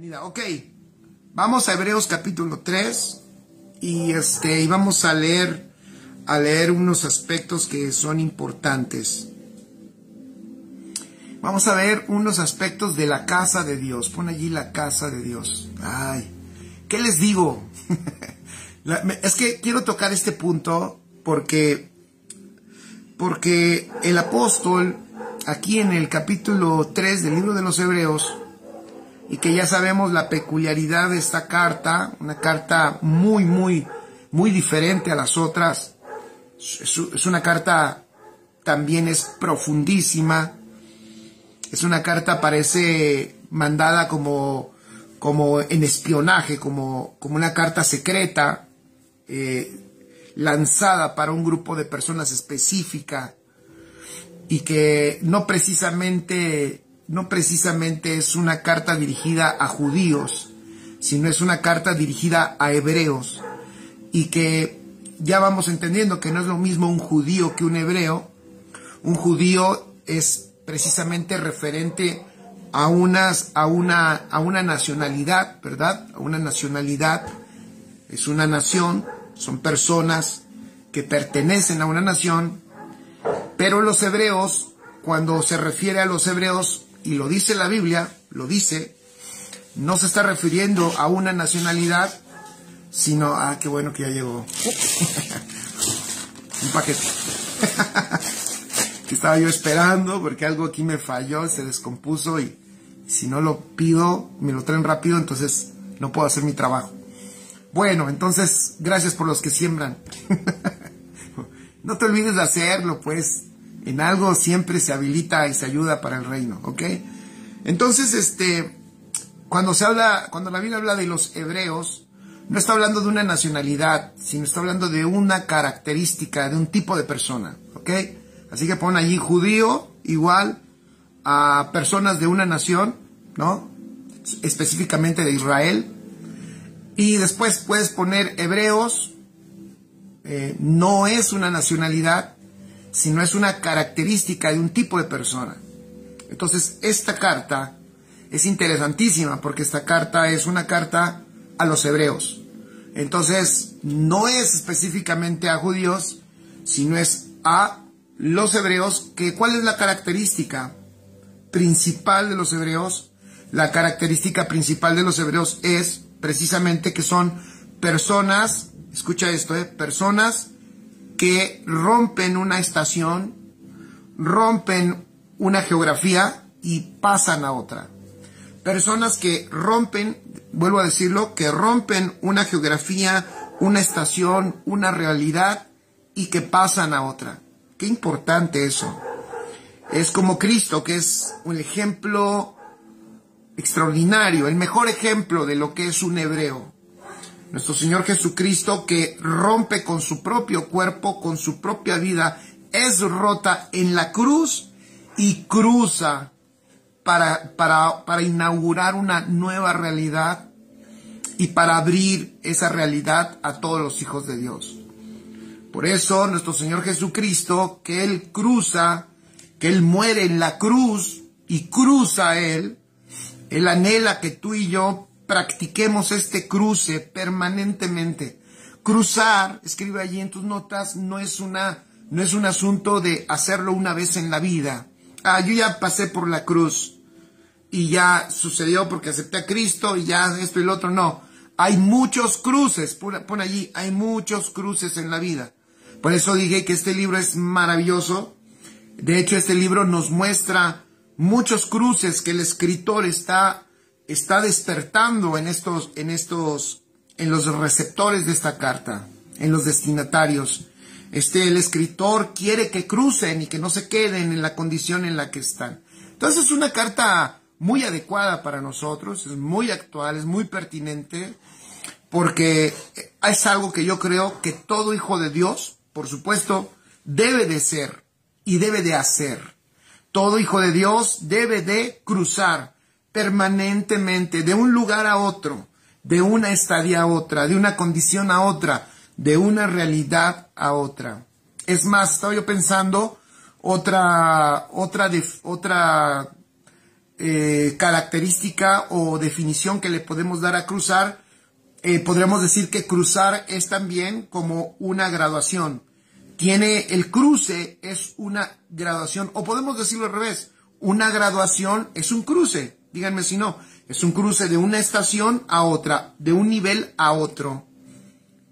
Bienvenida. Ok, vamos a Hebreos capítulo 3 y vamos a leer unos aspectos que son importantes. Vamos a ver unos aspectos de la casa de Dios. Pon allí la casa de Dios. Ay, ¿qué les digo? Es que quiero tocar este punto porque el apóstol, aquí en el capítulo 3 del libro de los Hebreos, y que ya sabemos la peculiaridad de esta carta, una carta muy diferente a las otras. Es una carta, también es profundísima. Es una carta, parece mandada como en espionaje, como una carta secreta, lanzada para un grupo de personas específica, y que no precisamente es una carta dirigida a judíos, sino es una carta dirigida a hebreos, y que ya vamos entendiendo que no es lo mismo un judío que un hebreo. Un judío es precisamente referente a una nacionalidad, ¿verdad? A una nacionalidad, es una nación, son personas que pertenecen a una nación. Pero los hebreos, cuando se refiere a los hebreos, y lo dice la Biblia, lo dice, no se está refiriendo a una nacionalidad, sino qué bueno que ya llegó un paquete que estaba yo esperando, porque algo aquí me falló, se descompuso, y si no lo pido, me lo traen rápido, entonces no puedo hacer mi trabajo. Bueno, entonces, gracias por los que siembran. No te olvides de hacerlo, pues. En algo siempre se habilita y se ayuda para el reino, ¿ok? Entonces, cuando la Biblia habla de los hebreos, no está hablando de una nacionalidad, sino está hablando de una característica, de un tipo de persona, ¿ok? Así que pon allí judío igual a personas de una nación, ¿no? Específicamente de Israel. Y después puedes poner hebreos, no es una nacionalidad, sino es una característica de un tipo de persona. Entonces, esta carta es interesantísima, porque esta carta es una carta a los hebreos. Entonces, no es específicamente a judíos, sino es a los hebreos. ¿Cuál es la característica principal de los hebreos? La característica principal de los hebreos es precisamente que son personas, escucha esto, personas que rompen una estación, rompen una geografía y pasan a otra. Personas que rompen, vuelvo a decirlo, que rompen una geografía, una estación, una realidad, y que pasan a otra. Qué importante eso. Es como Cristo, que es un ejemplo extraordinario, el mejor ejemplo de lo que es un hebreo. Nuestro Señor Jesucristo, que rompe con su propio cuerpo, con su propia vida, es rota en la cruz y cruza para inaugurar una nueva realidad y para abrir esa realidad a todos los hijos de Dios. Por eso nuestro Señor Jesucristo, que Él cruza, que Él muere en la cruz y cruza Él anhela que tú y yo practiquemos este cruce permanentemente. Cruzar, escribe allí en tus notas, no es un asunto de hacerlo una vez en la vida. Yo ya pasé por la cruz y ya sucedió porque acepté a Cristo y ya esto y lo otro. No, hay muchos cruces, pon allí, hay muchos cruces en la vida. Por eso dije que este libro es maravilloso. De hecho, este libro nos muestra muchos cruces que el escritor está despertando en los receptores de esta carta, en los destinatarios. El escritor quiere que crucen y que no se queden en la condición en la que están. Entonces es una carta muy adecuada para nosotros, es muy actual, es muy pertinente, porque es algo que yo creo que todo hijo de Dios, por supuesto, debe de ser y debe de hacer. Todo hijo de Dios debe de cruzar permanentemente de un lugar a otro, de una estadía a otra, de una condición a otra, de una realidad a otra. Es más, estaba yo pensando otra característica o definición que le podemos dar a cruzar, podríamos decir que cruzar es también como una graduación. El cruce es una graduación, o podemos decirlo al revés, una graduación es un cruce, díganme si no, es un cruce de una estación a otra, de un nivel a otro.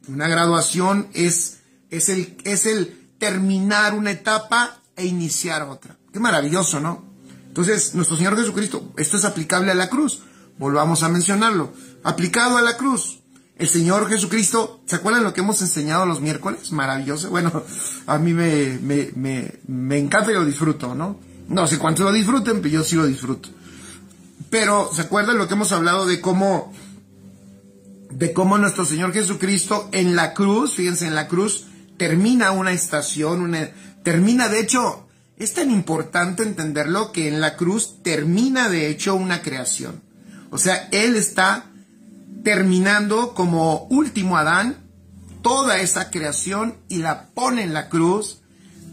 Una graduación es el terminar una etapa e iniciar otra. Qué maravilloso, ¿no? Entonces, nuestro Señor Jesucristo, esto es aplicable a la cruz, volvamos a mencionarlo, aplicado a la cruz. El Señor Jesucristo, ¿se acuerdan lo que hemos enseñado los miércoles? Maravilloso. Bueno, a mí me encanta y lo disfruto, ¿no? No sé cuántos lo disfruten, pero yo sí lo disfruto. Pero, ¿se acuerdan lo que hemos hablado de cómo nuestro Señor Jesucristo en la cruz, fíjense, en la cruz termina una estación, termina, de hecho, es tan importante entenderlo que en la cruz termina, de hecho, una creación. O sea, Él está terminando como último Adán toda esa creación y la pone en la cruz.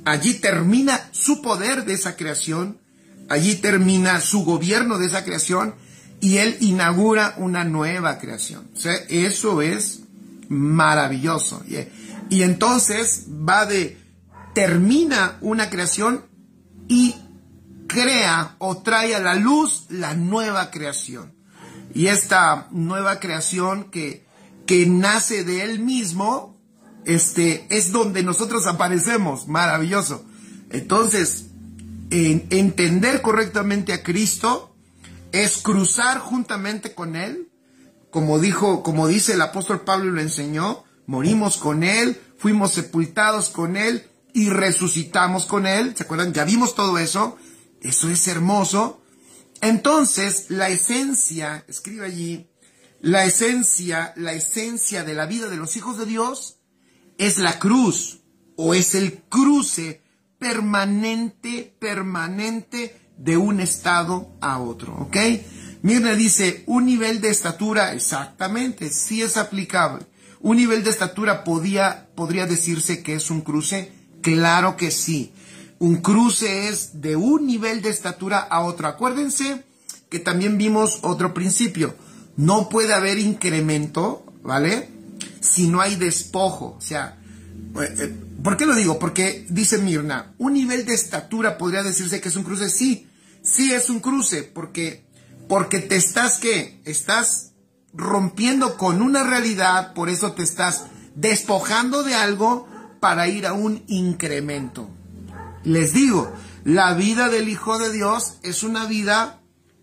Allí termina su poder de esa creación, allí termina su gobierno de esa creación y Él inaugura una nueva creación. O sea, eso es maravilloso. Y entonces termina una creación y crea o trae a la luz la nueva creación. Y esta nueva creación que nace de Él mismo, es donde nosotros aparecemos. Maravilloso. Entonces, entender correctamente a Cristo es cruzar juntamente con Él, como dice el apóstol Pablo y lo enseñó, morimos con Él, fuimos sepultados con Él y resucitamos con Él. ¿Se acuerdan? Ya vimos todo eso. Eso es hermoso. Entonces, la esencia, escribe allí, la esencia de la vida de los hijos de Dios es la cruz, o es el cruce permanente de un estado a otro, ¿ok? Mirna dice, un nivel de estatura, exactamente, sí es aplicable. Un nivel de estatura podría decirse que es un cruce, claro que sí. Un cruce es de un nivel de estatura a otro. Acuérdense que también vimos otro principio. No puede haber incremento, ¿vale? Si no hay despojo. O sea, ¿por qué lo digo? Porque dice Mirna, un nivel de estatura podría decirse que es un cruce. Sí, sí es un cruce, porque te estás rompiendo con una realidad, por eso te estás despojando de algo para ir a un incremento. Les digo, la vida del Hijo de Dios es una vida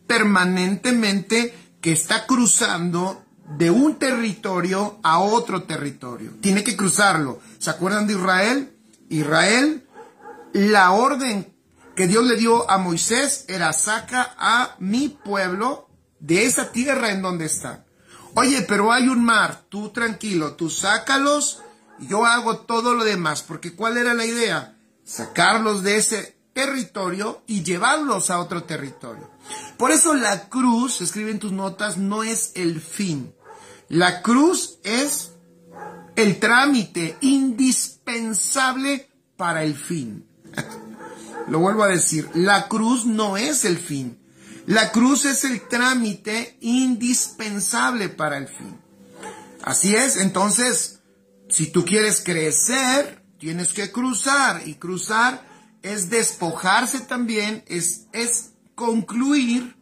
permanentemente que está cruzando de un territorio a otro territorio. Tiene que cruzarlo. ¿Se acuerdan de Israel? Israel, la orden que Dios le dio a Moisés era: saca a mi pueblo de esa tierra en donde están. Oye, pero hay un mar, tú tranquilo, tú sácalos, yo hago todo lo demás. Porque ¿cuál era la idea? Sacarlos de ese territorio y llevarlos a otro territorio. Por eso la cruz, escribe en tus notas, no es el fin. La cruz es el trámite indispensable para el fin. Lo vuelvo a decir, la cruz no es el fin. La cruz es el trámite indispensable para el fin. Así es, entonces, si tú quieres crecer, tienes que cruzar, y cruzar es despojarse también, es concluir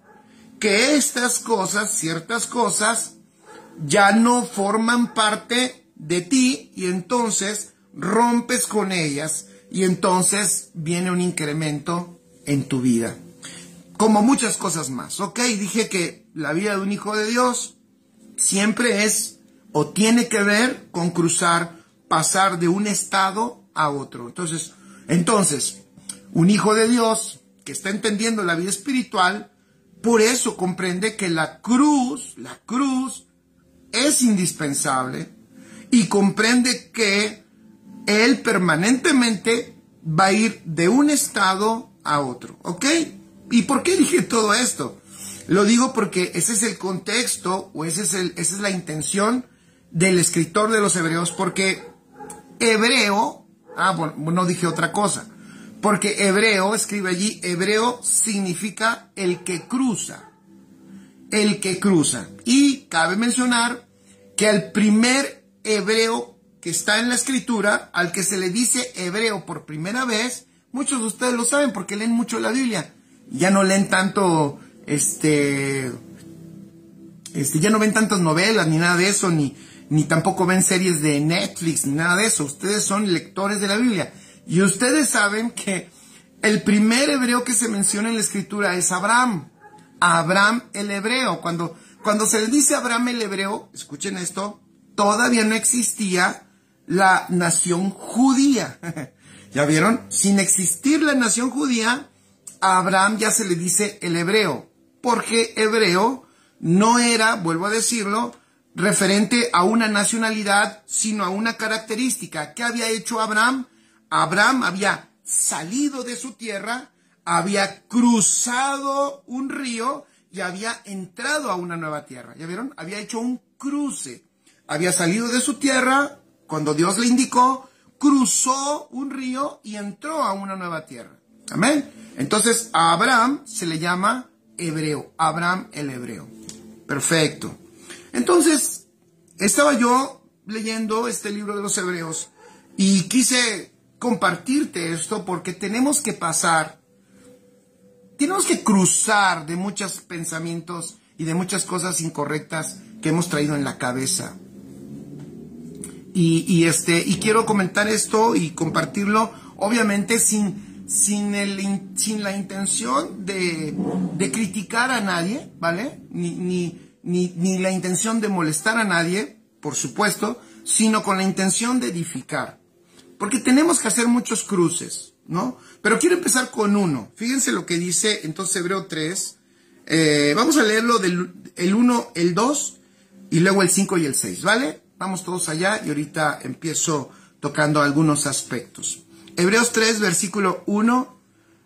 que estas cosas, ciertas cosas, ya no forman parte de ti, y entonces rompes con ellas, y entonces viene un incremento en tu vida. Como muchas cosas más, ¿ok? Dije que la vida de un hijo de Dios siempre es o tiene que ver con cruzar, pasar de un estado a otro. Entonces, un hijo de Dios que está entendiendo la vida espiritual, por eso comprende que la cruz es indispensable, y comprende que él permanentemente va a ir de un estado a otro, ¿ok? ¿Y por qué dije todo esto? Lo digo porque ese es el contexto, o esa es la intención del escritor de los Hebreos, porque hebreo, bueno, no dije otra cosa, Porque hebreo, escribe allí, hebreo significa el que cruza. El que cruza. Y cabe mencionar que al primer hebreo que está en la escritura, al que se le dice hebreo por primera vez, muchos de ustedes lo saben porque leen mucho la Biblia. Ya no leen tanto, ya no ven tantas novelas ni nada de eso, ni tampoco ven series de Netflix, ni nada de eso. Ustedes son lectores de la Biblia. Y ustedes saben que el primer hebreo que se menciona en la escritura es Abraham. Abraham el hebreo. Cuando se le dice Abraham el hebreo, escuchen esto, todavía no existía la nación judía. ¿Ya vieron? Sin existir la nación judía, a Abraham ya se le dice el hebreo. Porque hebreo no era, vuelvo a decirlo, referente a una nacionalidad, sino a una característica. ¿Qué había hecho Abraham? Abraham había salido de su tierra, había cruzado un río y había entrado a una nueva tierra. ¿Ya vieron? Había hecho un cruce. Había salido de su tierra, cuando Dios le indicó, cruzó un río y entró a una nueva tierra. Amén. Entonces a Abraham se le llama hebreo. Abraham el hebreo. Perfecto. Entonces, estaba yo leyendo este libro de los Hebreos y quise compartirte esto porque tenemos que cruzar de muchos pensamientos y de muchas cosas incorrectas que hemos traído en la cabeza. Y quiero comentar esto y compartirlo, obviamente sin la intención de criticar a nadie, ¿vale? Ni la intención de molestar a nadie, por supuesto, sino con la intención de edificar. Porque tenemos que hacer muchos cruces, ¿no? Pero quiero empezar con uno. Fíjense lo que dice entonces Hebreo 3. Vamos a leerlo el 1, el 2 y luego el 5 y el 6, ¿vale? Vamos todos allá y ahorita empiezo tocando algunos aspectos. Hebreos 3, versículo 1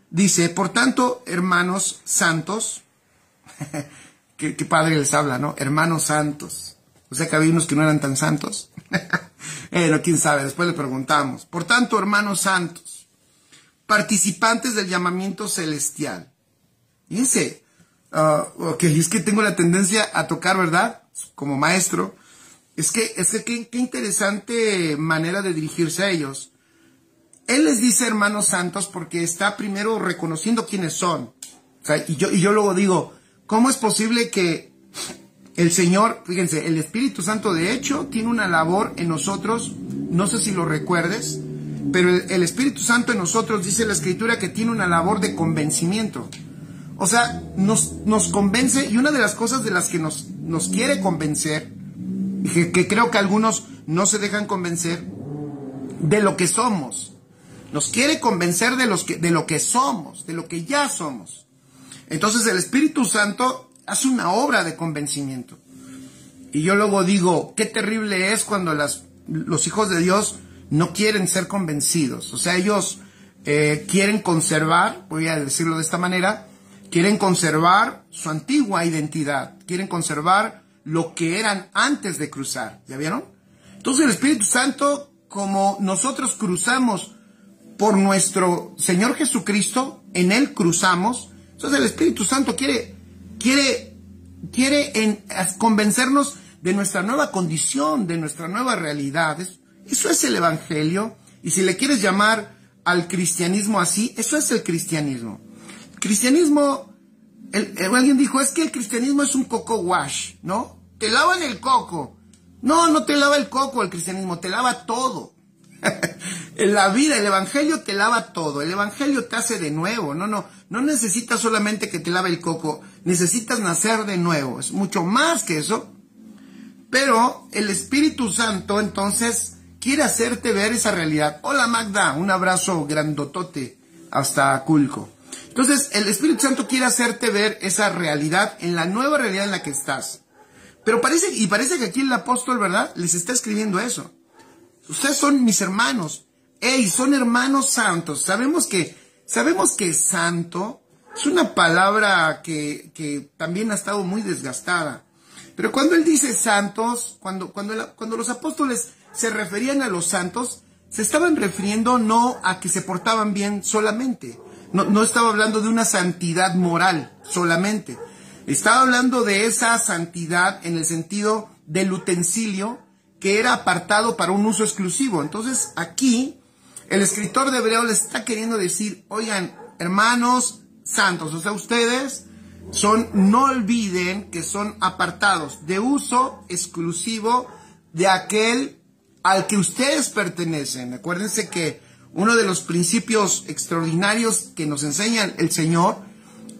dice: por tanto, hermanos santos, qué padre les habla, ¿no? Hermanos santos. O sea que había unos que no eran tan santos. No, quién sabe, después le preguntamos. Por tanto, hermanos santos, participantes del llamamiento celestial. Fíjense, es que tengo la tendencia a tocar, ¿verdad? Como maestro. Es que qué interesante manera de dirigirse a ellos. Él les dice hermanos santos porque está primero reconociendo quiénes son. O sea, y yo luego digo, ¿cómo es posible que el Señor, fíjense, el Espíritu Santo de hecho tiene una labor en nosotros? No sé si lo recuerdes, pero el Espíritu Santo en nosotros, dice la Escritura, que tiene una labor de convencimiento. O sea, nos convence, y una de las cosas de las que nos quiere convencer, que creo que algunos no se dejan convencer, de lo que somos. Nos quiere convencer de lo que somos, de lo que ya somos. Entonces el Espíritu Santo hace una obra de convencimiento. Y yo luego digo, qué terrible es cuando los hijos de Dios no quieren ser convencidos. O sea, ellos quieren conservar, voy a decirlo de esta manera, quieren conservar su antigua identidad, quieren conservar lo que eran antes de cruzar. ¿Ya vieron? Entonces el Espíritu Santo, como nosotros cruzamos por nuestro Señor Jesucristo, en Él cruzamos. Entonces el Espíritu Santo quiere convencernos de nuestra nueva condición, de nuestra nueva realidad. Eso es el Evangelio. Y si le quieres llamar al cristianismo así, eso es el cristianismo. El cristianismo, alguien dijo, es que el cristianismo es un coco wash, ¿no? Te lavan el coco. No te lava el coco el cristianismo, te lava todo. En la vida, el Evangelio te lava todo. El Evangelio te hace de nuevo. No necesitas solamente que te lave el coco. Necesitas nacer de nuevo. Es mucho más que eso. Pero el Espíritu Santo, entonces, quiere hacerte ver esa realidad. Hola Magda, un abrazo grandotote hasta Culco. Entonces, el Espíritu Santo quiere hacerte ver esa realidad en la nueva realidad en la que estás. Pero parece que aquí el apóstol, ¿verdad?, les está escribiendo eso. Ustedes son mis hermanos. Son hermanos santos. Sabemos que santo es una palabra que también ha estado muy desgastada. Pero cuando él dice santos, cuando los apóstoles se referían a los santos, se estaban refiriendo no a que se portaban bien solamente. No estaba hablando de una santidad moral solamente. Estaba hablando de esa santidad en el sentido del utensilio que era apartado para un uso exclusivo. Entonces aquí el escritor de Hebreo le está queriendo decir, oigan, hermanos santos, o sea, ustedes no olviden que son apartados de uso exclusivo de aquel al que ustedes pertenecen. Acuérdense que uno de los principios extraordinarios que nos enseña el Señor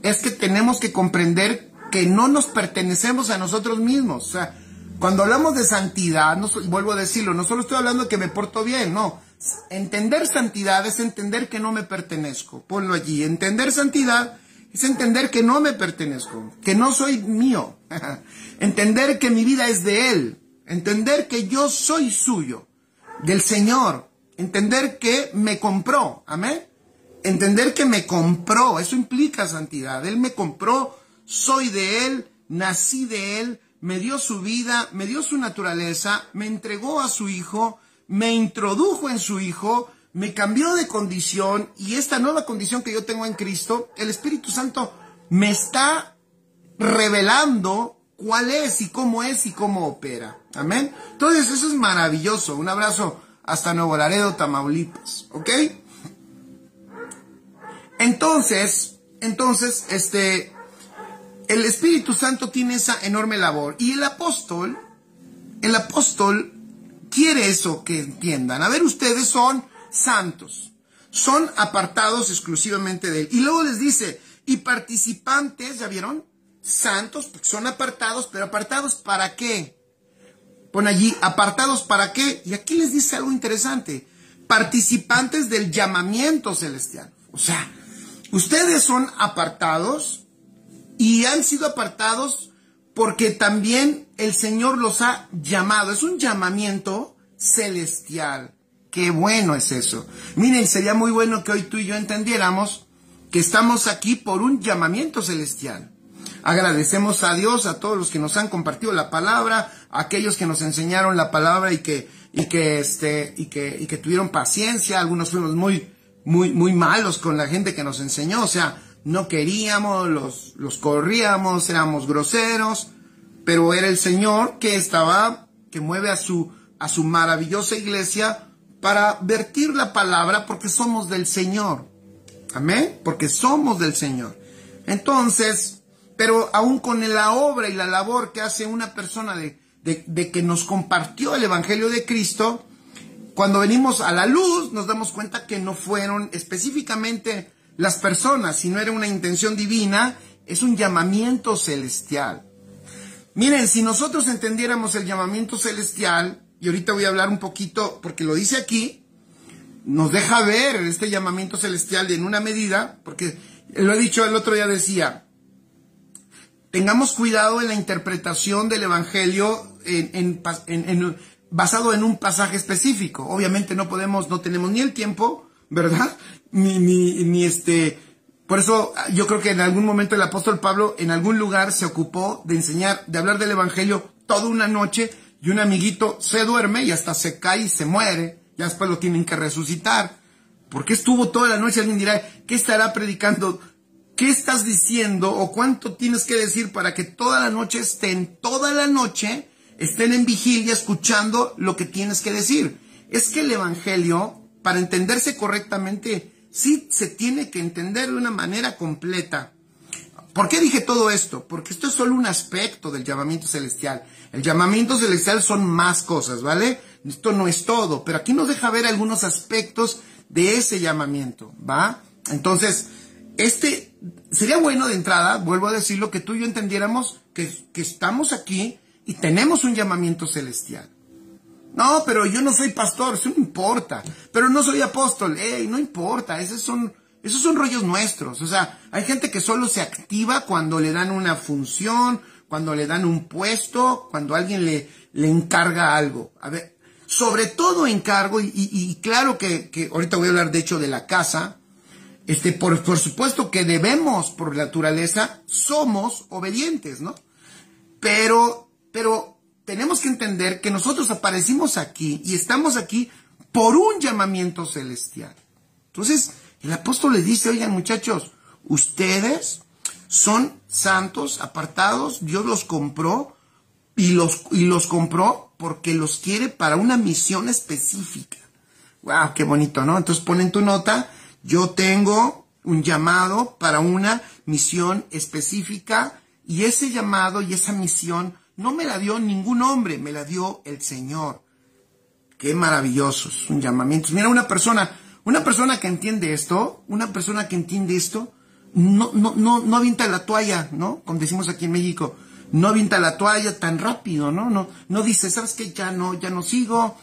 es que tenemos que comprender que no nos pertenecemos a nosotros mismos. O sea, cuando hablamos de santidad, vuelvo a decirlo, no solo estoy hablando de que me porto bien, no. Entender santidad es entender que no me pertenezco. Ponlo allí. Entender santidad es entender que no me pertenezco, que no soy mío. Entender que mi vida es de Él. Entender que yo soy suyo, del Señor. Entender que me compró. Amén. Entender que me compró. Eso implica santidad. Él me compró, soy de Él, nací de Él, me dio su vida, me dio su naturaleza, me entregó a su Hijo, me introdujo en su Hijo, me cambió de condición, y esta nueva condición que yo tengo en Cristo, el Espíritu Santo me está revelando cuál es y cómo opera. Amén. Entonces eso es maravilloso. Un abrazo hasta Nuevo Laredo, Tamaulipas. ¿Ok? Entonces, el Espíritu Santo tiene esa enorme labor. Y el apóstol quiere eso que entiendan. A ver, ustedes son santos, son apartados exclusivamente de Él. Y luego les dice, y participantes, ¿ya vieron? Santos, porque son apartados, pero apartados ¿para qué? Pon allí, apartados ¿para qué? Y aquí les dice algo interesante. Participantes del llamamiento celestial. O sea, ustedes son apartados y han sido apartados porque también el Señor los ha llamado. Es un llamamiento celestial. Qué bueno es eso. Miren, sería muy bueno que hoy tú y yo entendiéramos que estamos aquí por un llamamiento celestial. Agradecemos a Dios, a todos los que nos han compartido la palabra, a aquellos que nos enseñaron la palabra y que tuvieron paciencia. Algunos fuimos muy malos con la gente que nos enseñó, o sea, no queríamos, los corríamos, éramos groseros, pero era el Señor que mueve a su maravillosa iglesia para vertir la palabra, porque somos del Señor. Amén, porque somos del Señor. Entonces, pero aún con la obra y la labor que hace una persona de que nos compartió el Evangelio de Cristo, cuando venimos a la luz nos damos cuenta que no fueron específicamente las personas, sino era una intención divina, es un llamamiento celestial. Miren, si nosotros entendiéramos el llamamiento celestial, y ahorita voy a hablar un poquito, porque lo dice aquí, nos deja ver este llamamiento celestial en una medida, porque lo he dicho el otro día, decía, tengamos cuidado en la interpretación del Evangelio basado en un pasaje específico. Obviamente no tenemos ni el tiempo, ¿verdad? Por eso yo creo que en algún momento el apóstol Pablo en algún lugar se ocupó de hablar del Evangelio toda una noche, y un amiguito se duerme y hasta se cae y se muere. Ya después lo tienen que resucitar. ¿Por qué estuvo toda la noche? Alguien dirá, ¿qué estará predicando? ¿Qué estás diciendo o cuánto tienes que decir para que toda la noche estén en vigilia escuchando lo que tienes que decir? Es que el Evangelio, para entenderse correctamente, sí se tiene que entender de una manera completa. ¿Por qué dije todo esto? Porque esto es solo un aspecto del llamamiento celestial. El llamamiento celestial son más cosas, ¿vale? Esto no es todo, pero aquí nos deja ver algunos aspectos de ese llamamiento, ¿va? Entonces, sería bueno de entrada, vuelvo a decirlo, que tú y yo entendiéramos que estamos aquí y tenemos un llamamiento celestial. No, pero yo no soy pastor, eso no importa. Pero no soy apóstol, no importa, esos son rollos nuestros. O sea, hay gente que solo se activa cuando le dan una función, cuando le dan un puesto, cuando alguien le encarga algo. A ver, sobre todo encargo, y claro que ahorita voy a hablar de hecho de la casa. Por supuesto que debemos, por naturaleza, somos obedientes, ¿no? Pero tenemos que entender que nosotros aparecimos aquí y estamos aquí por un llamamiento celestial. Entonces, el apóstol les dice, oigan muchachos, ustedes son santos, apartados, Dios los compró y los compró porque los quiere para una misión específica. ¡Wow! ¡Qué bonito!, ¿no? Entonces ponen tu nota, yo tengo un llamado para una misión específica y ese llamado y esa misión no me la dio ningún hombre, me la dio el Señor. ¡Qué maravilloso! Es un llamamiento. Mira, una persona que entiende esto, no avienta la toalla, ¿no? Como decimos aquí en México, no avienta la toalla tan rápido, ¿no? No dice, ¿sabes qué? Ya no sigo.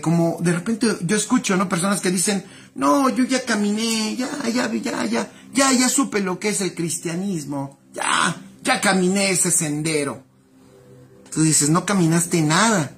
Como de repente yo escucho, ¿no? Personas que dicen, no, yo ya caminé, ya supe lo que es el cristianismo, ya caminé ese sendero. Tú dices, no caminaste nada.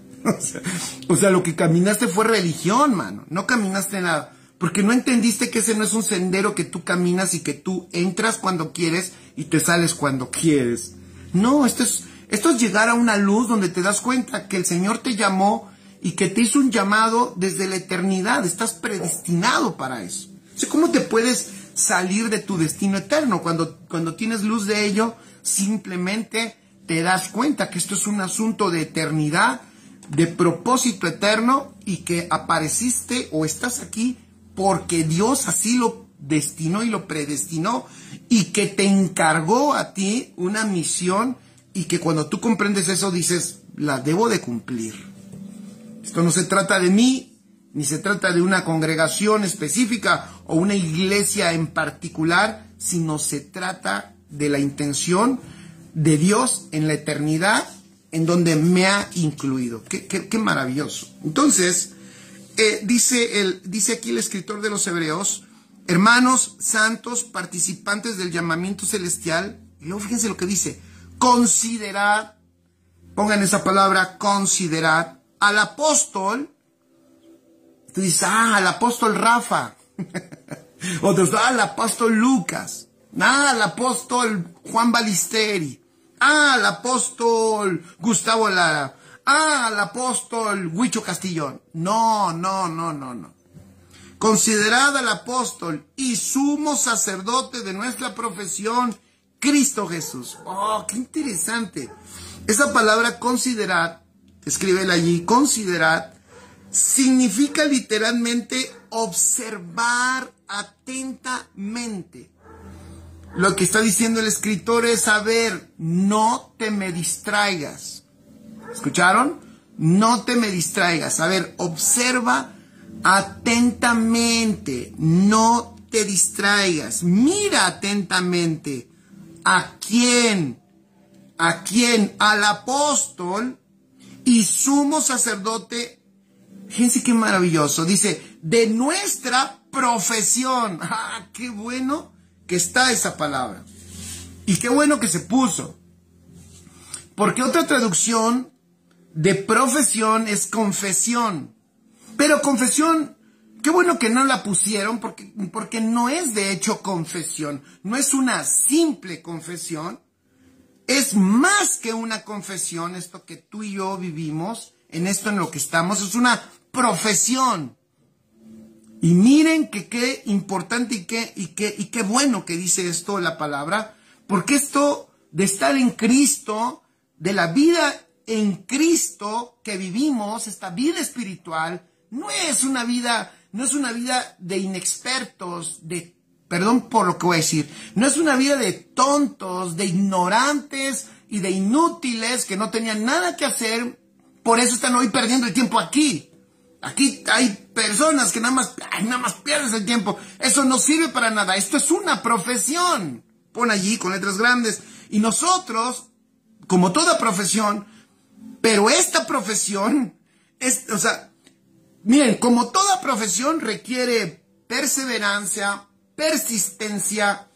O sea, lo que caminaste fue religión, mano. No caminaste nada. Porque no entendiste que ese no es un sendero que tú caminas y que tú entras cuando quieres y te sales cuando quieres. No, esto es llegar a una luz donde te das cuenta que el Señor te llamó y que te hizo un llamado desde la eternidad. Estás predestinado para eso. O sea, ¿cómo te puedes salir de tu destino eterno? Cuando tienes luz de ello, simplemente te das cuenta que esto es un asunto de eternidad, de propósito eterno, y que apareciste o estás aquí porque Dios así lo destinó y lo predestinó, y que te encargó a ti una misión, y que cuando tú comprendes eso dices, la debo de cumplir. Esto no se trata de mí, ni se trata de una congregación específica o una iglesia en particular, sino se trata de la intención de Dios en la eternidad, en donde me ha incluido. Qué maravilloso. Entonces, dice aquí el escritor de los Hebreos, hermanos santos, participantes del llamamiento celestial, y luego fíjense lo que dice, considerad, pongan esa palabra, considerad, al apóstol. Tú dices, al apóstol Rafa, otros, al apóstol Lucas, al apóstol Juan Balisteri, al apóstol Gustavo Lara, al apóstol Huicho Castillón. No. Considerad al apóstol y sumo sacerdote de nuestra profesión, Cristo Jesús. Oh, qué interesante. Esa palabra considerad, escríbela allí, considerad, significa literalmente observar atentamente. Lo que está diciendo el escritor es, a ver, no te me distraigas. ¿Escucharon? No te me distraigas. A ver, observa atentamente, no te distraigas. Mira atentamente. ¿A quién? Al apóstol y sumo sacerdote. Fíjense qué maravilloso. Dice, de nuestra profesión. ¡Ah, qué bueno que está esa palabra! Y qué bueno que se puso. Porque otra traducción de profesión es confesión. Pero confesión, qué bueno que no la pusieron, porque no es de hecho confesión. No es una simple confesión. Es más que una confesión. Esto que tú y yo vivimos, en esto en lo que estamos, es una profesión. Y miren que qué importante y qué bueno que dice esto la palabra, porque esto de estar en Cristo, de la vida en Cristo que vivimos, esta vida espiritual, no es una vida de inexpertos, perdón por lo que voy a decir, no es una vida de tontos, de ignorantes y de inútiles que no tenían nada que hacer, por eso están hoy perdiendo el tiempo aquí. Aquí hay personas que nada más pierdes el tiempo. Eso no sirve para nada. Esto es una profesión. Pon allí con letras grandes. Y nosotros, como toda profesión, pero esta profesión, miren, como toda profesión requiere perseverancia, persistencia,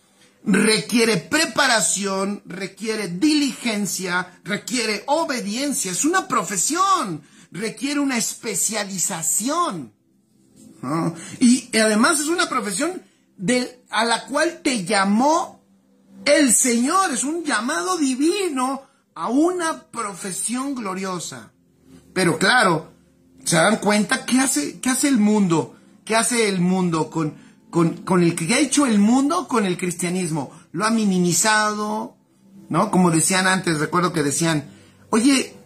requiere preparación, requiere diligencia, requiere obediencia. Es una profesión. Requiere una especialización. Y además es una profesión a la cual te llamó el Señor. Es un llamado divino a una profesión gloriosa. Pero claro, ¿Se dan cuenta? ¿Qué hace el mundo? ¿Qué hace el mundo con el que ha hecho el mundo con el cristianismo? Lo ha minimizado, ¿no? Como decían antes, recuerdo que decían, oye,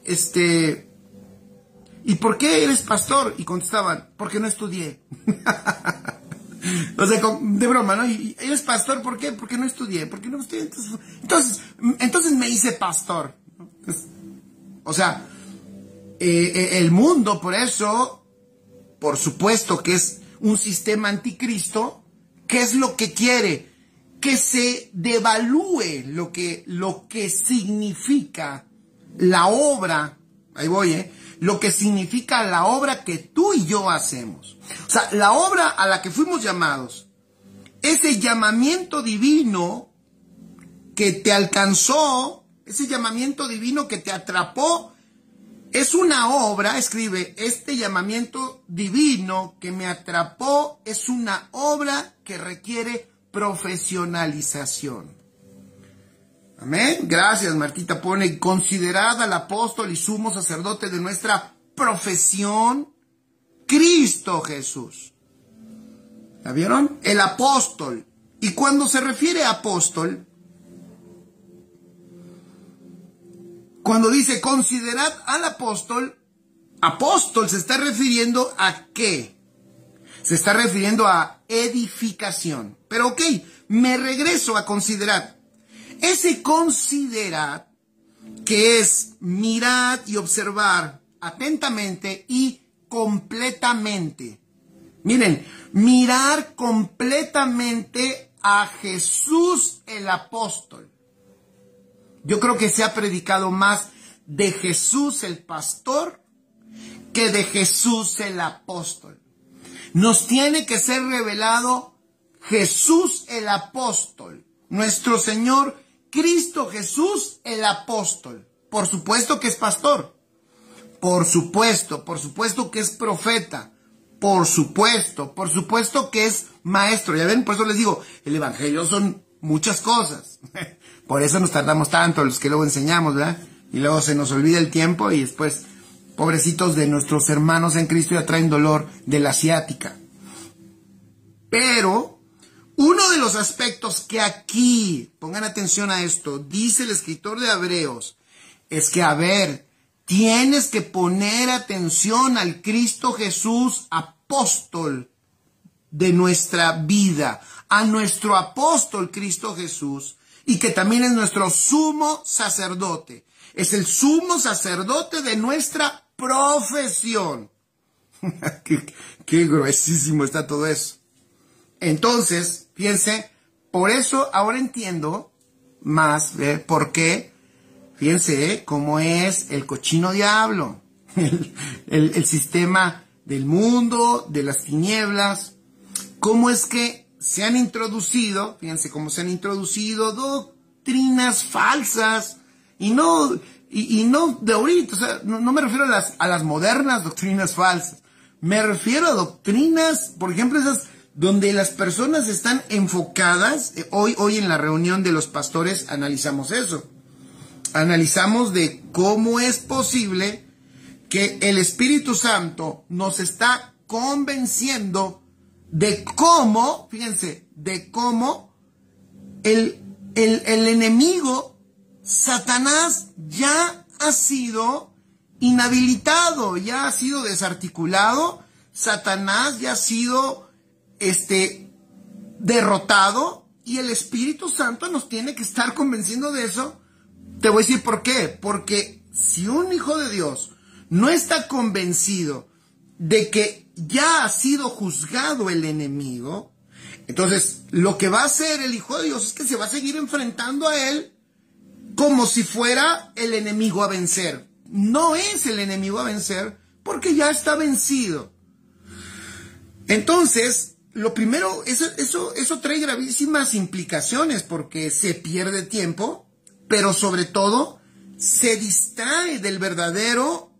¿y por qué eres pastor? Y contestaban, porque no estudié. O sea, de broma, ¿no? ¿Y eres pastor por qué? Porque no estudié. Porque no estudié. Entonces me hice pastor. O sea, el mundo, por eso, por supuesto que es un sistema anticristo. ¿Qué es lo que quiere? Que se devalúe lo que significa la obra. Ahí voy, lo que significa la obra que tú y yo hacemos. O sea, la obra a la que fuimos llamados, ese llamamiento divino que te alcanzó, ese llamamiento divino que te atrapó, es una obra, escribe, este llamamiento divino que me atrapó es una obra que requiere profesionalización. Amén. Gracias, Martita. Pone, considerad al apóstol y sumo sacerdote de nuestra profesión, Cristo Jesús. ¿La vieron? El apóstol. Y cuando se refiere a apóstol, cuando dice considerad al apóstol, apóstol se está refiriendo a ¿qué? Se está refiriendo a edificación. Pero ok, me regreso a considerar. Ese considerar, que es mirar y observar atentamente y completamente. Miren, mirar completamente a Jesús el apóstol. Yo creo que se ha predicado más de Jesús el pastor que de Jesús el apóstol. Nos tiene que ser revelado Jesús el apóstol, nuestro Señor Cristo Jesús el apóstol. Por supuesto que es pastor. Por supuesto que es profeta. Por supuesto que es maestro. Ya ven, por eso les digo, el evangelio son muchas cosas. Por eso nos tardamos tanto los que luego enseñamos, ¿verdad? Y luego se nos olvida el tiempo y después, pobrecitos de nuestros hermanos en Cristo, ya traen dolor de la ciática. Pero uno de los aspectos que aquí, pongan atención a esto, dice el escritor de Hebreos, es que, a ver, tienes que poner atención al Cristo Jesús, apóstol de nuestra vida, a nuestro apóstol Cristo Jesús, y que también es nuestro sumo sacerdote. Es el sumo sacerdote de nuestra profesión. Qué gruesísimo está todo eso. Entonces, fíjense, por eso ahora entiendo más por qué, fíjense cómo es el cochino diablo, el sistema del mundo, de las tinieblas, cómo es que se han introducido, fíjense cómo se han introducido doctrinas falsas, y no de ahorita, o sea, no me refiero a las modernas doctrinas falsas, me refiero a doctrinas, por ejemplo, esas donde las personas están enfocadas. Hoy en la reunión de los pastores analizamos eso. Analizamos de cómo es posible que el Espíritu Santo nos está convenciendo de cómo, fíjense, de cómo el enemigo, Satanás, ya ha sido inhabilitado, ya ha sido desarticulado, Satanás ya ha sido derrotado, y el Espíritu Santo nos tiene que estar convenciendo de eso. Te voy a decir por qué. Porque si un hijo de Dios no está convencido de que ya ha sido juzgado el enemigo, entonces lo que va a hacer el hijo de Dios es que se va a seguir enfrentando a él como si fuera el enemigo a vencer. No es el enemigo a vencer, porque ya está vencido. Entonces, lo primero, eso trae gravísimas implicaciones, porque se pierde tiempo, pero sobre todo se distrae del verdadero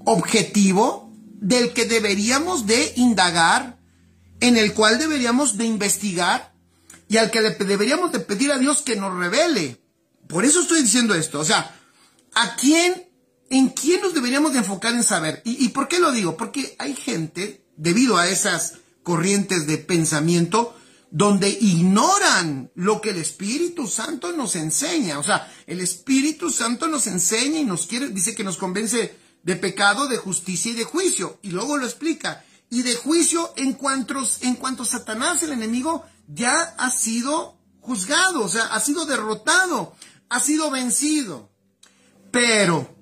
objetivo del que deberíamos de indagar, en el cual deberíamos de investigar, y al que deberíamos de pedir a Dios que nos revele. Por eso estoy diciendo esto. O sea, ¿a quién ¿En quién nos deberíamos de enfocar en saber? ¿Y por qué lo digo? Porque hay gente, debido a esas corrientes de pensamiento, donde ignoran lo que el Espíritu Santo nos enseña. O sea, el Espíritu Santo nos enseña y nos quiere, dice que nos convence de pecado, de justicia y de juicio. Y luego lo explica. Y de juicio en cuanto Satanás, el enemigo, ya ha sido juzgado, o sea, ha sido derrotado, ha sido vencido. Pero,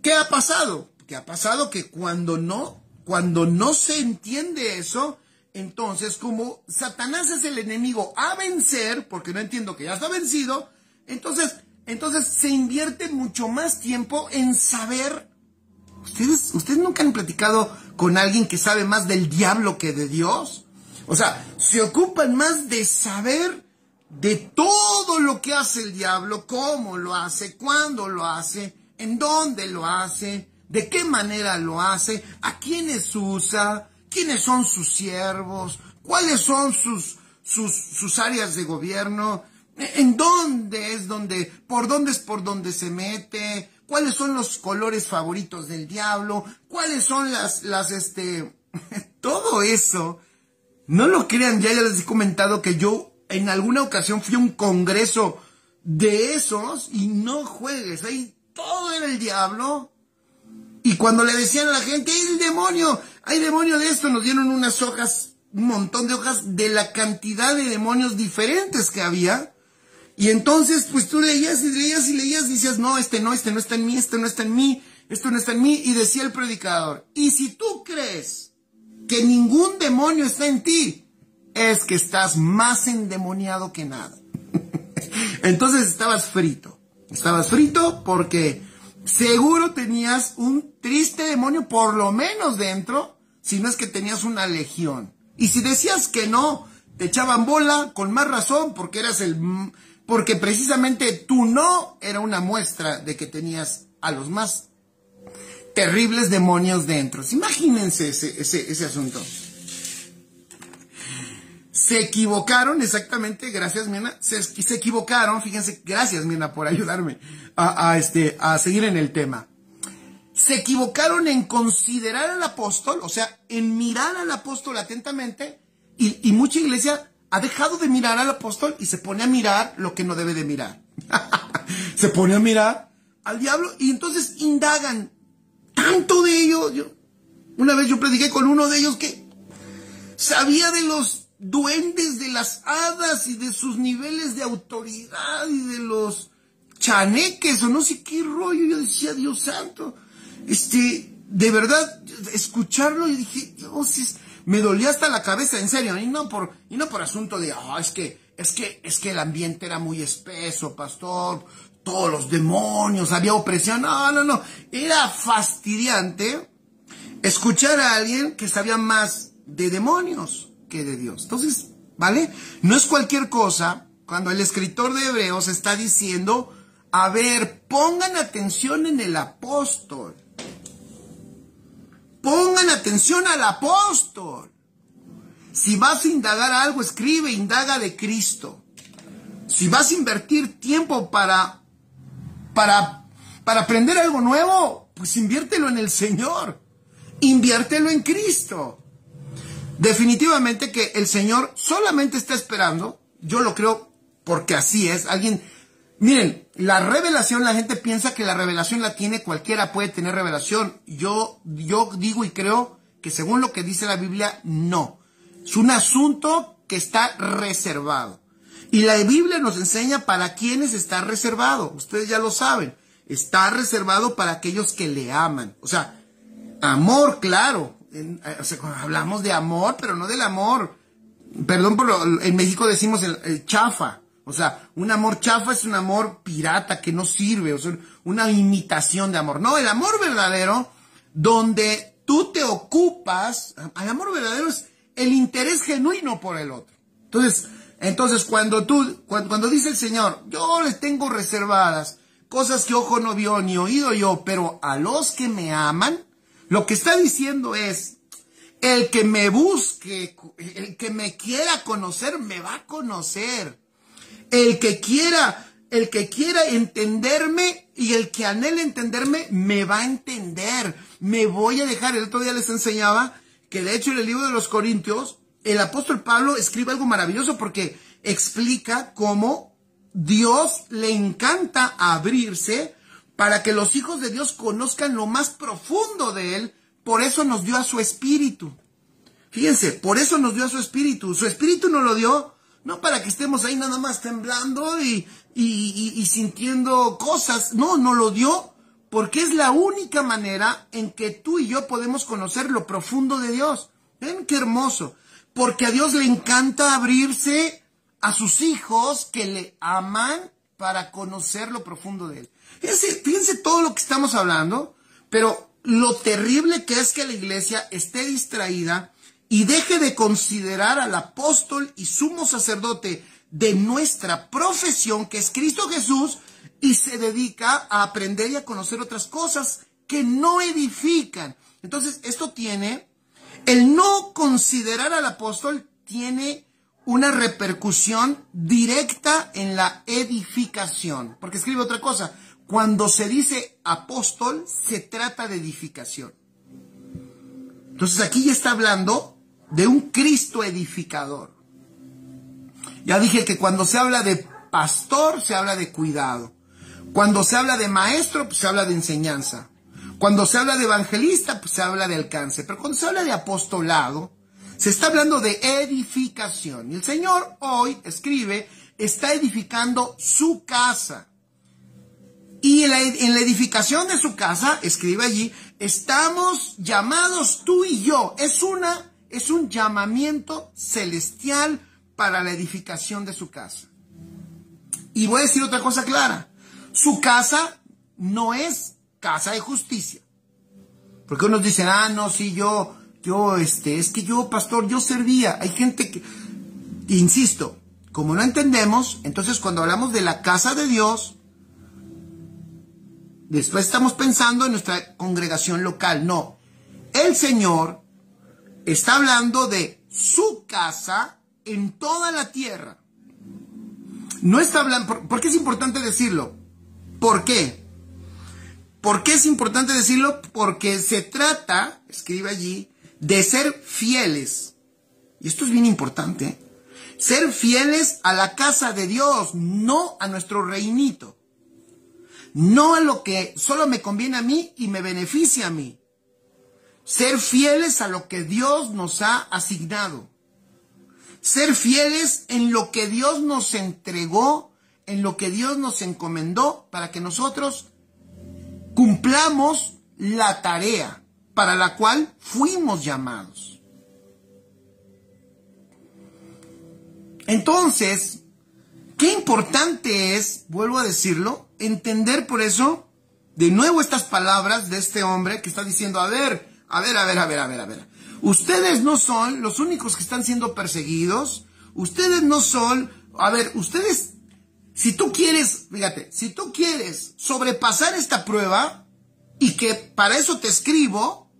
¿qué ha pasado? ¿Qué ha pasado? Que cuando no se entiende eso, entonces como Satanás es el enemigo a vencer, porque no entiendo que ya está vencido, entonces se invierte mucho más tiempo en saber. ¿Ustedes nunca han platicado con alguien que sabe más del diablo que de Dios? O sea, se ocupan más de saber de todo lo que hace el diablo, cómo lo hace, cuándo lo hace, en dónde lo hace, de qué manera lo hace, a quiénes usa, quiénes son sus siervos, cuáles son sus áreas de gobierno, en dónde es por dónde se mete, cuáles son los colores favoritos del diablo, cuáles son todo eso. No lo crean, ya les he comentado que yo en alguna ocasión fui a un congreso de esos y no juegues, ahí todo era el diablo. Y cuando le decían a la gente, hay demonio de esto, nos dieron unas hojas, un montón de hojas de la cantidad de demonios diferentes que había. Y entonces, pues tú leías y leías y leías y decías, no, este no está en mí, esto no está en mí, esto no está en mí. Y decía el predicador, y si tú crees que ningún demonio está en ti, es que estás más endemoniado que nada. Entonces estabas frito porque seguro tenías un triste demonio por lo menos dentro, si no es que tenías una legión. Y si decías que no, te echaban bola, con más razón, porque precisamente tu no era una muestra de que tenías a los más terribles demonios dentro. Imagínense ese asunto. Se equivocaron, exactamente, gracias Mirna, se equivocaron, fíjense, gracias Mirna por ayudarme a seguir en el tema. Se equivocaron en considerar al apóstol, o sea, en mirar al apóstol atentamente, y mucha iglesia ha dejado de mirar al apóstol y se pone a mirar lo que no debe de mirar. Se pone a mirar al diablo y entonces indagan tanto de ello. Una vez yo prediqué con uno de ellos que sabía de los duendes, de las hadas y de sus niveles de autoridad y de los chaneques o no sé qué rollo. Yo decía, Dios santo, de verdad, escucharlo y dije, Dios, me dolía hasta la cabeza, en serio, y no por asunto de, es que el ambiente era muy espeso, pastor, todos los demonios, había opresión, no, era fastidiante escuchar a alguien que sabía más de demonios que de Dios. Entonces, ¿vale? No es cualquier cosa cuando el escritor de Hebreos está diciendo, a ver, pongan atención en el apóstol. Pongan atención al apóstol. Si vas a indagar algo, indaga de Cristo. Si vas a invertir tiempo para aprender algo nuevo, pues inviértelo en el Señor. Inviértelo en Cristo. Definitivamente que el Señor solamente está esperando, yo lo creo porque así es. Miren, la revelación, la gente piensa que la revelación la tiene cualquiera, puede tener revelación. Yo digo y creo que según lo que dice la Biblia, no. Es un asunto que está reservado. Y la Biblia nos enseña para quienes está reservado. Ustedes ya lo saben. Está reservado para aquellos que le aman. O sea, amor, claro. Hablamos de amor, pero no del amor. Perdón, en México decimos el chafa. O sea, un amor chafa es un amor pirata que no sirve. O sea, una imitación de amor. No, el amor verdadero, donde tú te ocupas. El amor verdadero es el interés genuino por el otro. Entonces cuando dice el Señor, yo les tengo reservadas cosas que ojo no vio ni oído yo, pero a los que me aman, lo que está diciendo es, el que me busque, el que me quiera conocer, me va a conocer. El que quiera el que quiera entenderme y el que anhele entenderme, me va a entender. Me voy a dejar. El otro día les enseñaba que de hecho en el libro de los Corintios, el apóstol Pablo escribe algo maravilloso porque explica cómo Dios le encanta abrirse para que los hijos de Dios conozcan lo más profundo de Él. Por eso nos dio a su Espíritu. Fíjense, por eso nos dio a su Espíritu. Su Espíritu nos lo dio no para que estemos ahí nada más temblando y sintiendo cosas. No, nos lo dio porque es la única manera en que tú y yo podemos conocer lo profundo de Dios. ¿Ven qué hermoso? Porque a Dios le encanta abrirse a sus hijos que le aman para conocer lo profundo de Él. Fíjense todo lo que estamos hablando, pero lo terrible que es que la iglesia esté distraída y deje de considerar al apóstol y sumo sacerdote de nuestra profesión, que es Cristo Jesús, y se dedica a aprender y a conocer otras cosas que no edifican. Entonces, el no considerar al apóstol tiene una repercusión directa en la edificación. Porque escribe otra cosa. Cuando se dice apóstol, se trata de edificación. Entonces aquí ya está hablando de un Cristo edificador. Ya dije que cuando se habla de pastor, se habla de cuidado. Cuando se habla de maestro, pues se habla de enseñanza. Cuando se habla de evangelista, pues se habla de alcance. Pero cuando se habla de apostolado, se está hablando de edificación. Y el Señor hoy escribe, está edificando su casa. Y en la edificación de su casa, escribe allí, estamos llamados tú y yo. Es un llamamiento celestial para la edificación de su casa. Y voy a decir otra cosa clara. Su casa no es casa de justicia. Porque unos dicen, no, sí, es que yo, pastor, yo servía. Hay gente que, insisto, como no entendemos, entonces cuando hablamos de la casa de Dios, después estamos pensando en nuestra congregación local. No, el Señor está hablando de su casa en toda la tierra. No está hablando, ¿por qué es importante decirlo? ¿Por qué? ¿Por qué es importante decirlo? Porque se trata, escribe allí, de ser fieles. Y esto es bien importante. Ser fieles a la casa de Dios, no a nuestro reinito. No a lo que solo me conviene a mí y me beneficia a mí. Ser fieles a lo que Dios nos ha asignado. Ser fieles en lo que Dios nos entregó, en lo que Dios nos encomendó, para que nosotros cumplamos la tarea para la cual fuimos llamados. Entonces, qué importante es, vuelvo a decirlo, entender por eso, de nuevo estas palabras de este hombre que está diciendo, a ver. Ustedes no son los únicos que están siendo perseguidos. Ustedes no son, ustedes, si tú quieres sobrepasar esta prueba, y que para eso te escribo,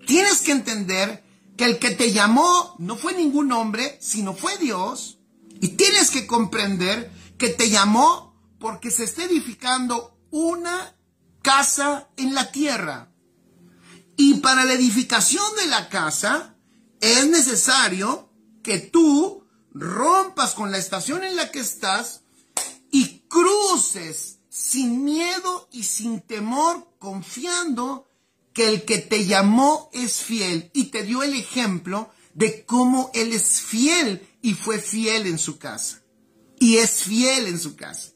tienes que entender que el que te llamó no fue ningún hombre, sino fue Dios. Y tienes que comprender que te llamó porque se está edificando una casa en la tierra. Y para la edificación de la casa es necesario que tú rompas con la estación en la que estás y cruces sin miedo y sin temor, confiando que el que te llamó es fiel y te dio el ejemplo de cómo Él es fiel y fue fiel en su casa. Y es fiel en su casa.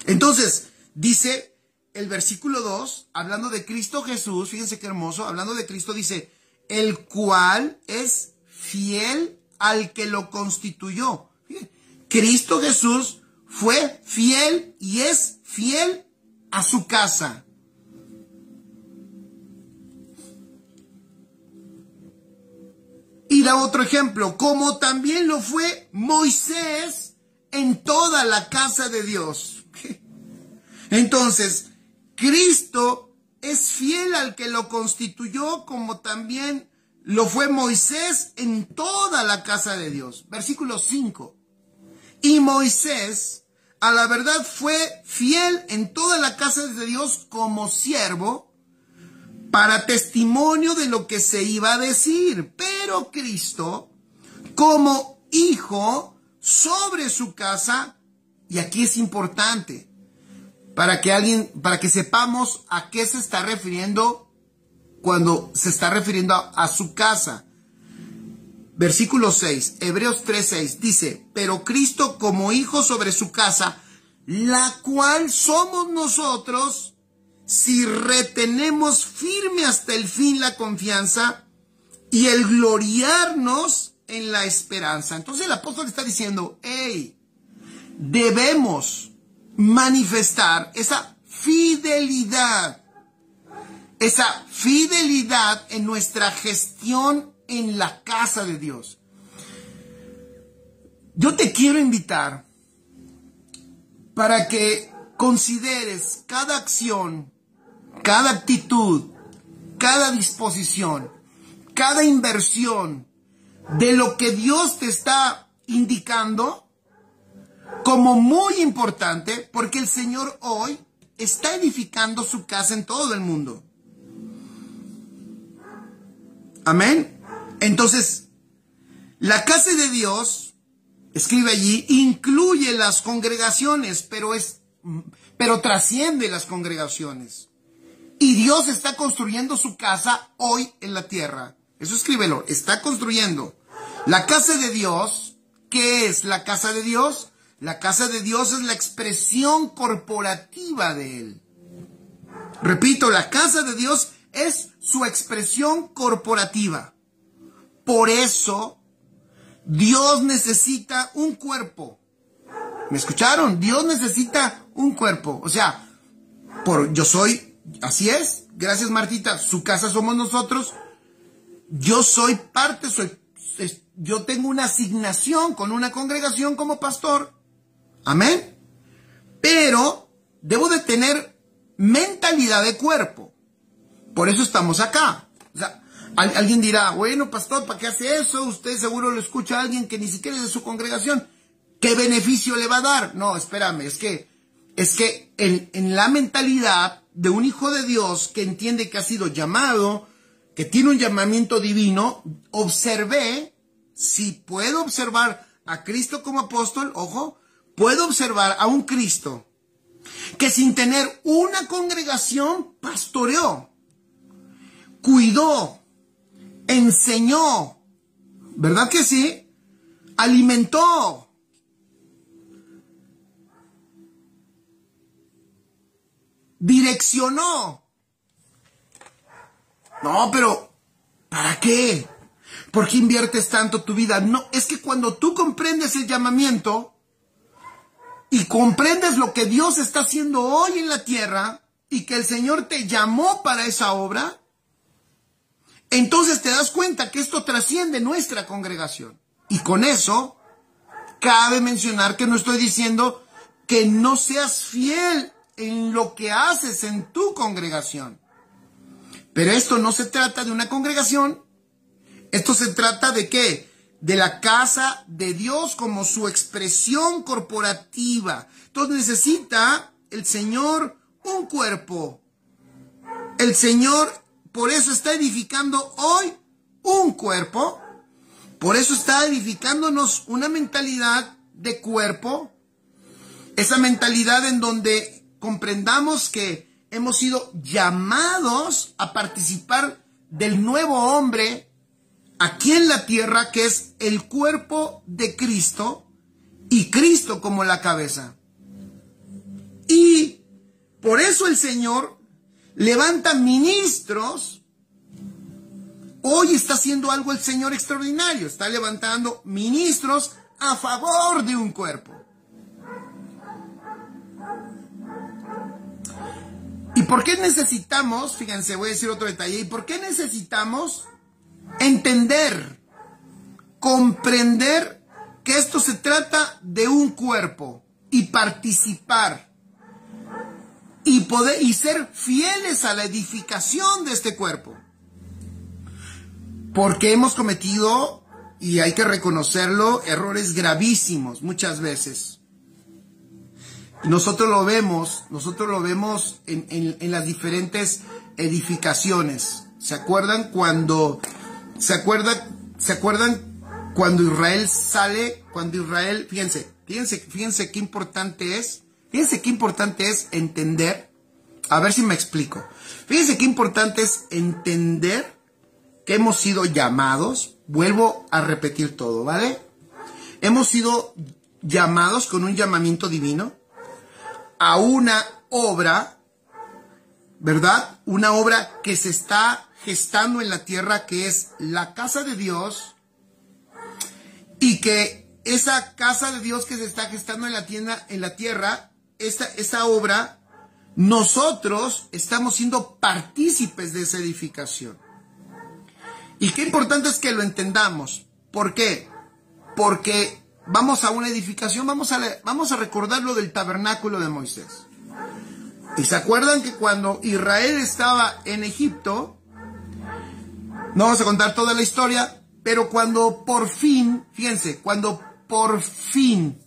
Entonces, dice el versículo 2, hablando de Cristo Jesús, fíjense qué hermoso, hablando de Cristo, dice, el cual es fiel al que lo constituyó. Fíjense, Cristo Jesús fue fiel y es fiel a su casa. Y da otro ejemplo, como también lo fue Moisés en toda la casa de Dios. Entonces, Cristo es fiel al que lo constituyó, como también lo fue Moisés en toda la casa de Dios. Versículo 5. Y Moisés, a la verdad fue fiel en toda la casa de Dios como siervo para testimonio de lo que se iba a decir. Pero Cristo, como hijo sobre su casa, y aquí es importante, para que sepamos a qué se está refiriendo cuando se está refiriendo a su casa. Versículo 6, Hebreos 3:6, dice, pero Cristo como hijo sobre su casa, la cual somos nosotros, si retenemos firme hasta el fin la confianza y el gloriarnos en la esperanza. Entonces el apóstol está diciendo, hey, debemos manifestar esa fidelidad en nuestra gestión en la casa de Dios. Yo te quiero invitar para que consideres cada acción, cada actitud, cada disposición, cada inversión de lo que Dios te está indicando como muy importante, porque el Señor hoy está edificando su casa en todo el mundo. Amén. Entonces, la casa de Dios, escribe allí, incluye las congregaciones, pero trasciende las congregaciones. Y Dios está construyendo su casa hoy en la tierra. Eso escríbelo, está construyendo. La casa de Dios, ¿qué es la casa de Dios? La casa de Dios es la expresión corporativa de Él. Repito, la casa de Dios es su expresión corporativa. Por eso, Dios necesita un cuerpo. ¿Me escucharon? Dios necesita un cuerpo. O sea, así es. Gracias, Martita. Su casa somos nosotros. Yo soy parte, yo tengo una asignación con una congregación como pastor. Amén. Pero debo de tener mentalidad de cuerpo. Por eso estamos acá. O sea, alguien dirá, bueno, pastor, ¿para qué hace eso? Usted seguro lo escucha a alguien que ni siquiera es de su congregación. ¿Qué beneficio le va a dar? No, espérame, es que en la mentalidad de un hijo de Dios que entiende que ha sido llamado, que tiene un llamamiento divino, observé, si puedo observar a Cristo como apóstol, ojo, puedo observar a un Cristo que sin tener una congregación pastoreó, cuidó, enseñó, ¿verdad que sí? Alimentó. Direccionó. No, pero ¿para qué? ¿Por qué inviertes tanto tu vida? No, es que cuando tú comprendes el llamamiento y comprendes lo que Dios está haciendo hoy en la tierra y que el Señor te llamó para esa obra, entonces te das cuenta que esto trasciende nuestra congregación. Y con eso, cabe mencionar que no estoy diciendo que no seas fiel en lo que haces en tu congregación. Pero esto no se trata de una congregación. Esto se trata de ¿qué? De la casa de Dios como su expresión corporativa. Entonces necesita el Señor un cuerpo. El Señor por eso está edificando hoy un cuerpo. Por eso está edificándonos una mentalidad de cuerpo. Esa mentalidad en donde comprendamos que hemos sido llamados a participar del nuevo hombre aquí en la tierra, que es el cuerpo de Cristo y Cristo como la cabeza. Y por eso el Señor levanta ministros. Hoy está haciendo algo el Señor extraordinario. Está levantando ministros a favor de un cuerpo. ¿Y por qué necesitamos? Fíjense, voy a decir otro detalle. ¿Y por qué necesitamos entender, comprender que esto se trata de un cuerpo y participar y poder y ser fieles a la edificación de este cuerpo? Porque hemos cometido, y hay que reconocerlo, errores gravísimos muchas veces. nosotros lo vemos en las diferentes edificaciones. ¿Se acuerdan cuando Israel sale, fíjense qué importante es, entender, a ver si me explico. Fíjense qué importante es entender que hemos sido llamados, vuelvo a repetir todo, ¿vale? Hemos sido llamados con un llamamiento divino a una obra, ¿verdad? Una obra que se está gestando en la tierra, que es la casa de Dios, y que esa casa de Dios que se está gestando en la tierra, esa obra, nosotros estamos siendo partícipes de esa edificación. Y qué importante es que lo entendamos. ¿Por qué? Porque vamos a una edificación, vamos a recordar lo del tabernáculo de Moisés. ¿Y se acuerdan que cuando Israel estaba en Egipto, no vamos a contar toda la historia, pero cuando por fin, fíjense, cuando por fin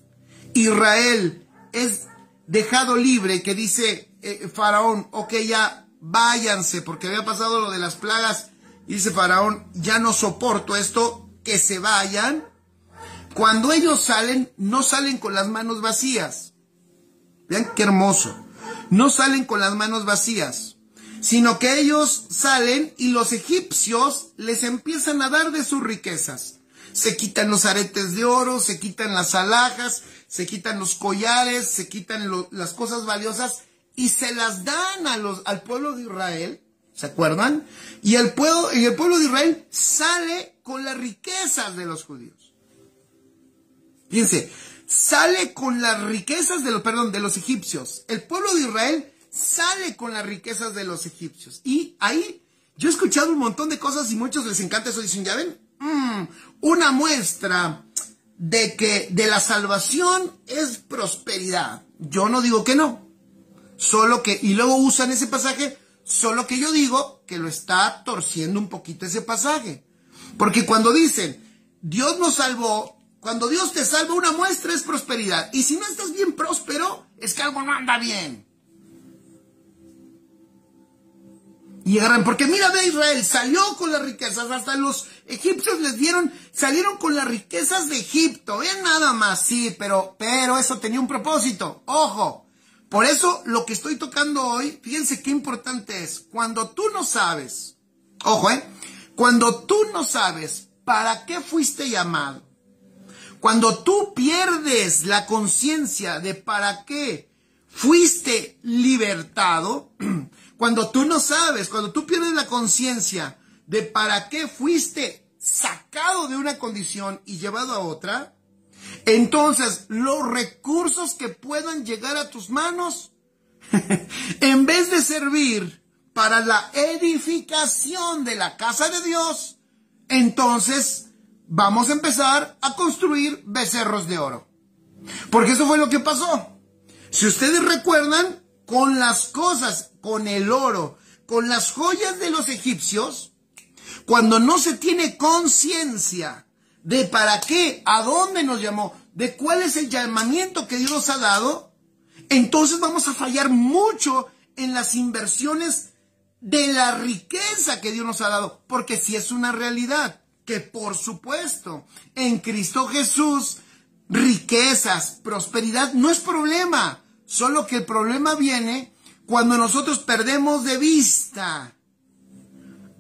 Israel es dejado libre, que dice Faraón, ok, ya váyanse, porque había pasado lo de las plagas, y dice Faraón, ya no soporto esto, que se vayan. Cuando ellos salen, no salen con las manos vacías. Vean qué hermoso. No salen con las manos vacías, sino que ellos salen y los egipcios les empiezan a dar de sus riquezas. Se quitan los aretes de oro, se quitan las alhajas, se quitan los collares, se quitan las cosas valiosas y se las dan al pueblo de Israel. ¿Se acuerdan? Y el pueblo de Israel sale con las riquezas de los judíos. Fíjense, sale con las riquezas de los egipcios. El pueblo de Israel sale con las riquezas de los egipcios. Y ahí yo he escuchado un montón de cosas y muchos les encanta eso. Dicen, ya ven, una muestra de que de la salvación es prosperidad. Yo no digo que no. Y luego usan ese pasaje, solo que yo digo que lo está torciendo un poquito ese pasaje. Porque cuando dicen, Dios nos salvó, cuando Dios te salva, una muestra es prosperidad. Y si no estás bien próspero, es que algo no anda bien. Y agarran, porque mira, ve, Israel salió con las riquezas, hasta los egipcios salieron con las riquezas de Egipto. Vean nada más, sí, pero eso tenía un propósito. Ojo, por eso lo que estoy tocando hoy, fíjense qué importante es. Cuando tú no sabes, ojo, cuando tú no sabes para qué fuiste llamado, cuando tú pierdes la conciencia de para qué fuiste libertado, cuando tú no sabes, cuando tú pierdes la conciencia de para qué fuiste sacado de una condición y llevado a otra, entonces los recursos que puedan llegar a tus manos, en vez de servir para la edificación de la casa de Dios, entonces vamos a empezar a construir becerros de oro. Porque eso fue lo que pasó. Si ustedes recuerdan, con las cosas, con el oro, con las joyas de los egipcios, cuando no se tiene conciencia de para qué, a dónde nos llamó, de cuál es el llamamiento que Dios nos ha dado, entonces vamos a fallar mucho en las inversiones de la riqueza que Dios nos ha dado. Porque si es una realidad, que por supuesto, en Cristo Jesús, riquezas, prosperidad no es problema. Solo que el problema viene cuando nosotros perdemos de vista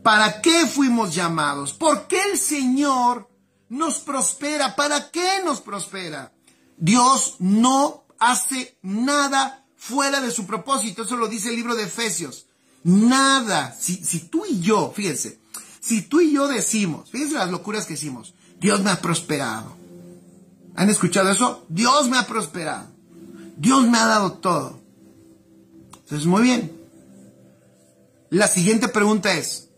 para qué fuimos llamados. ¿Por qué el Señor nos prospera? ¿Para qué nos prospera? Dios no hace nada fuera de su propósito. Eso lo dice el libro de Efesios. Nada. Si tú y yo, fíjense, si tú y yo decimos, fíjense las locuras que decimos, Dios me ha prosperado. ¿Han escuchado eso? Dios me ha prosperado. Dios me ha dado todo. Entonces, muy bien. La siguiente pregunta es,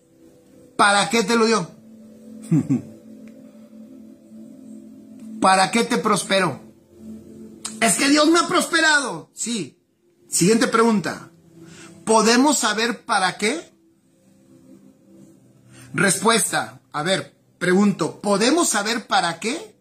¿para qué te lo dio? ¿Para qué te prosperó? Es que Dios me ha prosperado. Sí. Siguiente pregunta. ¿Podemos saber para qué? Respuesta. A ver, pregunto, ¿podemos saber para qué?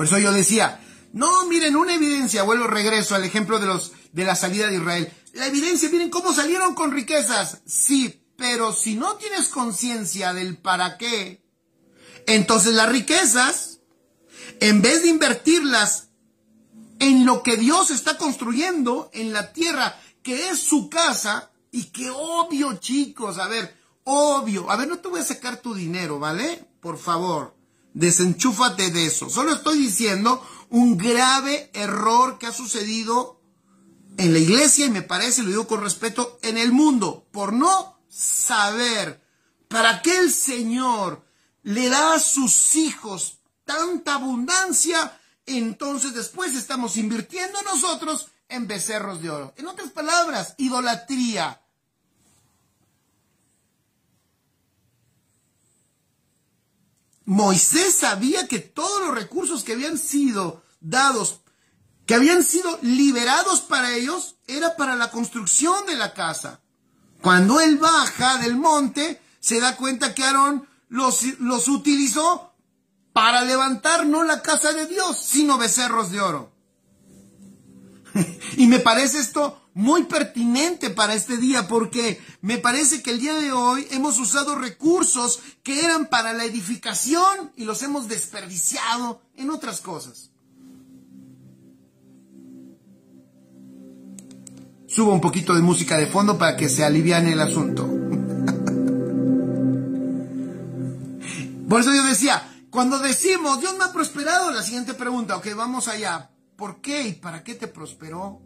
Por eso yo decía, no, miren, una evidencia, regreso al ejemplo de la salida de Israel. La evidencia, miren cómo salieron con riquezas. Sí, pero si no tienes conciencia del para qué, entonces las riquezas, en vez de invertirlas en lo que Dios está construyendo en la tierra, que es su casa, y que obvio, chicos, obvio, no te voy a sacar tu dinero, ¿vale? Por favor, desenchúfate de eso. Solo estoy diciendo un grave error que ha sucedido en la iglesia, y me parece, lo digo con respeto, en el mundo, por no saber para qué el Señor le da a sus hijos tanta abundancia. Entonces después estamos invirtiendo nosotros en becerros de oro. En otras palabras, idolatría. Moisés sabía que todos los recursos que habían sido dados, que habían sido liberados para ellos, era para la construcción de la casa. Cuando él baja del monte, se da cuenta que Aarón los utilizó para levantar no la casa de Dios, sino becerros de oro. Y me parece esto muy pertinente para este día, porque me parece que el día de hoy hemos usado recursos que eran para la edificación y los hemos desperdiciado en otras cosas. Subo un poquito de música de fondo para que se aliviane el asunto. Por eso yo decía, cuando decimos, Dios me ha prosperado, la siguiente pregunta, ok, vamos allá. ¿Por qué y para qué te prosperó?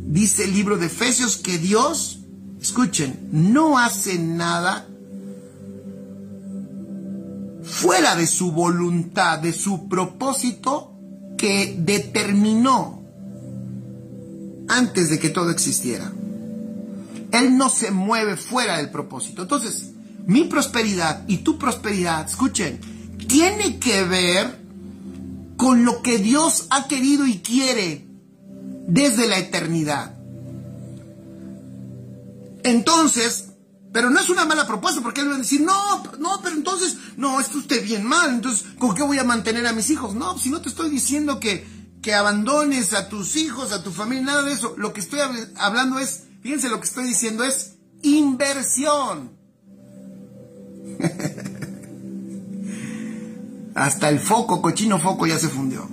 Dice el libro de Efesios que Dios, escuchen, no hace nada fuera de su voluntad, de su propósito que determinó antes de que todo existiera. Él no se mueve fuera del propósito. Entonces, mi prosperidad y tu prosperidad, escuchen, tiene que ver con lo que Dios ha querido y quiere desde la eternidad. Entonces, pero no es una mala propuesta, porque él va a decir, no, pero entonces, no, esto esté bien mal, entonces, ¿con qué voy a mantener a mis hijos? No, si no te estoy diciendo que abandones a tus hijos, a tu familia, nada de eso. Lo que estoy hablando es, fíjense, lo que estoy diciendo es inversión. Hasta el foco, cochino foco, ya se fundió.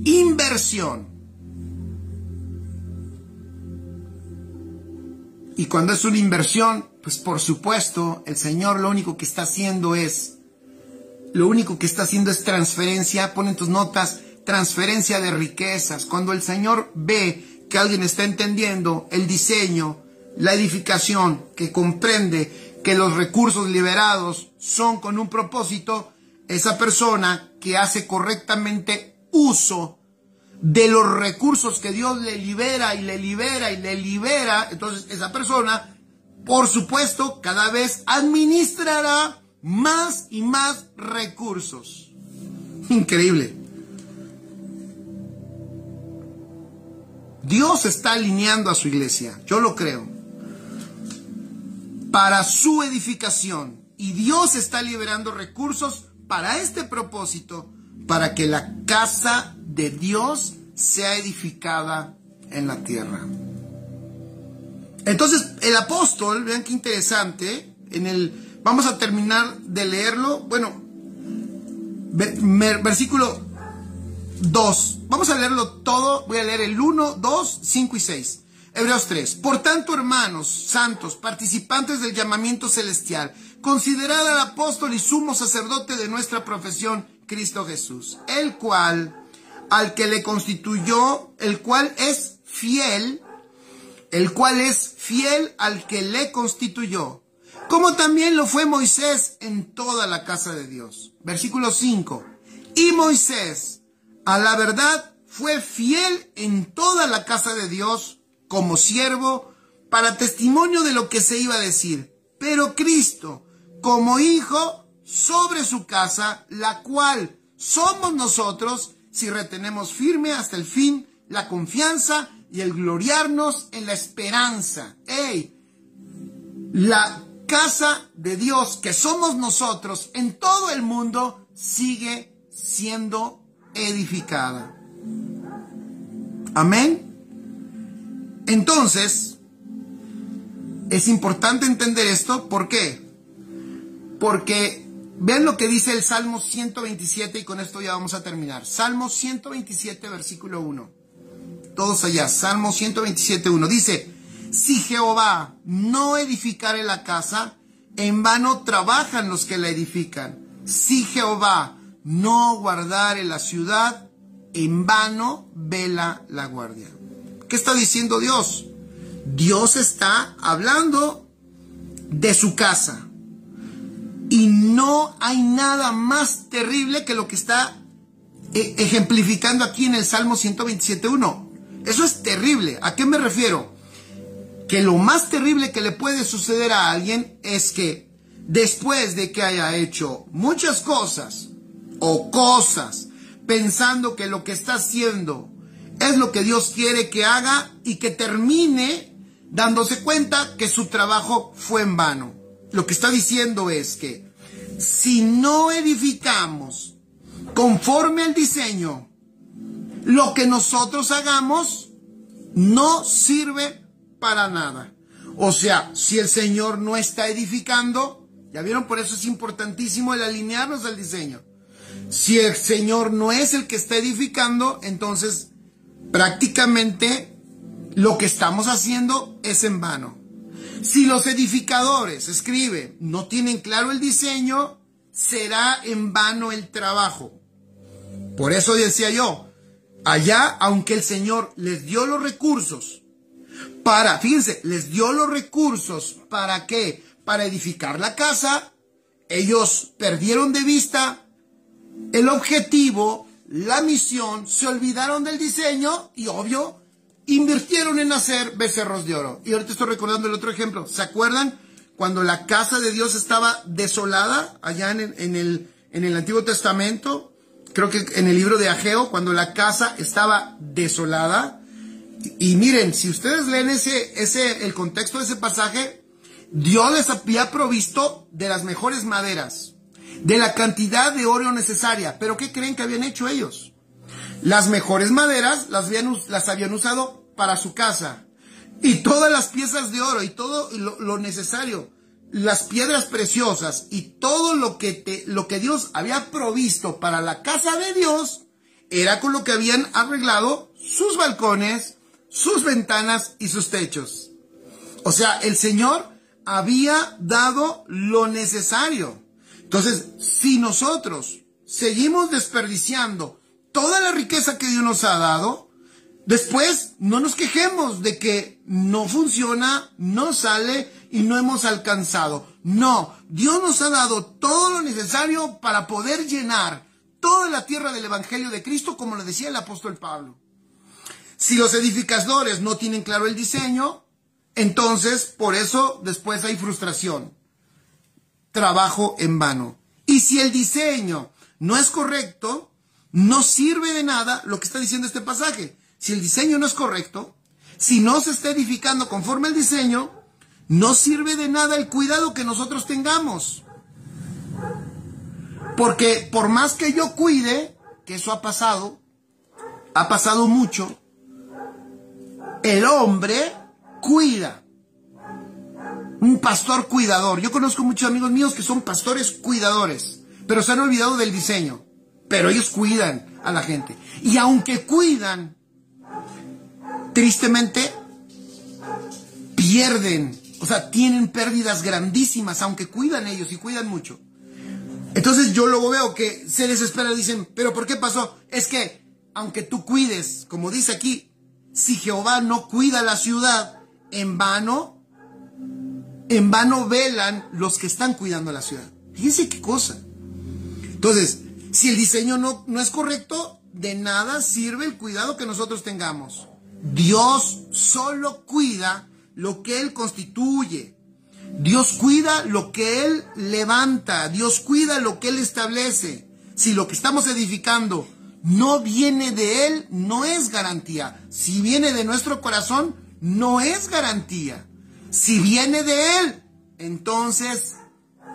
Inversión. Y cuando es una inversión, pues por supuesto, el Señor lo único que está haciendo es transferencia. Pon en tus notas, transferencia de riquezas. Cuando el Señor ve que alguien está entendiendo el diseño, la edificación, que comprende que los recursos liberados son con un propósito, esa persona que hace correctamente uso de los recursos que Dios le libera y le libera y le libera, entonces esa persona, por supuesto, cada vez administrará más y más recursos. Increíble. Dios está alineando a su iglesia, yo lo creo, para su edificación. Y Dios está liberando recursos para este propósito, para que la casa de Dios sea edificada en la tierra. Entonces, el apóstol, vean qué interesante, vamos a terminar de leerlo, bueno, versículo 2, vamos a leerlo todo, voy a leer el 1, 2, 5 y 6. Hebreos 3. Por tanto, hermanos santos, participantes del llamamiento celestial, considerad al apóstol y sumo sacerdote de nuestra profesión, Cristo Jesús, el cual, al que le constituyó, el cual es fiel al que le constituyó, como también lo fue Moisés en toda la casa de Dios. Versículo 5. Y Moisés, a la verdad, fue fiel en toda la casa de Dios, como siervo, para testimonio de lo que se iba a decir. Pero Cristo, como hijo, sobre su casa, la cual somos nosotros, si retenemos firme hasta el fin la confianza y el gloriarnos en la esperanza. La casa de Dios, que somos nosotros, en todo el mundo, sigue siendo edificada. Amén. Entonces, es importante entender esto. ¿Por qué? Porque vean lo que dice el Salmo 127 y con esto ya vamos a terminar. Salmo 127, versículo 1. Todos allá, Salmo 127, 1. Dice, si Jehová no edificare la casa, en vano trabajan los que la edifican. Si Jehová no guardare la ciudad, en vano vela la guardia. ¿Qué está diciendo Dios? Dios está hablando de su casa. Y no hay nada más terrible que lo que está ejemplificando aquí en el Salmo 127.1. Eso es terrible. ¿A qué me refiero? Que lo más terrible que le puede suceder a alguien es que después de que haya hecho muchas cosas o cosas pensando que lo que está haciendo es lo que Dios quiere que haga y que termine dándose cuenta que su trabajo fue en vano. Lo que está diciendo es que si no edificamos conforme al diseño, lo que nosotros hagamos no sirve para nada. O sea, si el Señor no está edificando, ya vieron, por eso es importantísimo el alinearnos al diseño. Si el Señor no es el que está edificando, entonces prácticamente lo que estamos haciendo es en vano. Si los edificadores, escribe, no tienen claro el diseño, será en vano el trabajo. Por eso decía yo, allá, aunque el Señor les dio los recursos para, fíjense, les dio los recursos ¿para qué? Para edificar la casa, ellos perdieron de vista el objetivo, la misión, se olvidaron del diseño y obvio, invirtieron en hacer becerros de oro. Y ahorita estoy recordando el otro ejemplo. ¿Se acuerdan cuando la casa de Dios estaba desolada allá en el Antiguo Testamento? Creo que en el libro de Ageo, cuando la casa estaba desolada. Y miren, si ustedes leen el contexto de ese pasaje, Dios les había provisto de las mejores maderas, de la cantidad de oro necesaria. ¿Pero qué creen que habían hecho ellos? Las mejores maderas las habían usado para su casa. Y todas las piezas de oro y todo lo necesario, las piedras preciosas y todo lo que Dios había provisto para la casa de Dios, era con lo que habían arreglado sus balcones, sus ventanas y sus techos. O sea, el Señor había dado lo necesario. Entonces, si nosotros seguimos desperdiciando toda la riqueza que Dios nos ha dado, después no nos quejemos de que no funciona, no sale y no hemos alcanzado. No, Dios nos ha dado todo lo necesario para poder llenar toda la tierra del Evangelio de Cristo, como lo decía el apóstol Pablo. Si los edificadores no tienen claro el diseño, entonces por eso después hay frustración, trabajo en vano. Y si el diseño no es correcto, no sirve de nada lo que está diciendo este pasaje. Si el diseño no es correcto, si no se está edificando conforme al diseño, no sirve de nada el cuidado que nosotros tengamos. Porque por más que yo cuide, que eso ha pasado mucho, el hombre cuida. Un pastor cuidador. Yo conozco muchos amigos míos que son pastores cuidadores, pero se han olvidado del diseño. Pero ellos cuidan a la gente. Y aunque cuidan, tristemente, pierden. O sea, tienen pérdidas grandísimas, aunque cuidan ellos y cuidan mucho. Entonces yo luego veo que se desesperan y dicen, ¿pero por qué pasó? Es que, aunque tú cuides, como dice aquí, si Jehová no cuida la ciudad, en vano velan los que están cuidando la ciudad. Fíjense qué cosa. Entonces, si el diseño no es correcto, de nada sirve el cuidado que nosotros tengamos. Dios solo cuida lo que Él constituye. Dios cuida lo que Él levanta. Dios cuida lo que Él establece. Si lo que estamos edificando no viene de Él, no es garantía. Si viene de nuestro corazón, no es garantía. Si viene de Él, entonces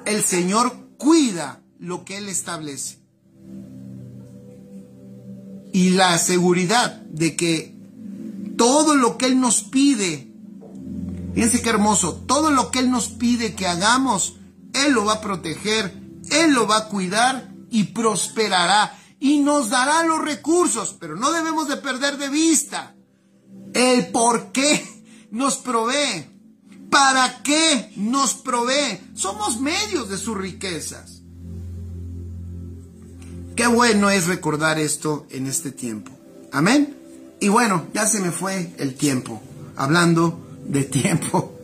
el Señor cuida lo que Él establece. y la seguridad de que todo lo que Él nos pide, fíjense qué hermoso, todo lo que Él nos pide que hagamos, Él lo va a proteger, Él lo va a cuidar y prosperará y nos dará los recursos, pero no debemos de perder de vista el por qué nos provee, para qué nos provee. Somos medios de sus riquezas. Qué bueno es recordar esto en este tiempo. Amén. Y bueno, ya se me fue el tiempo, hablando de tiempo.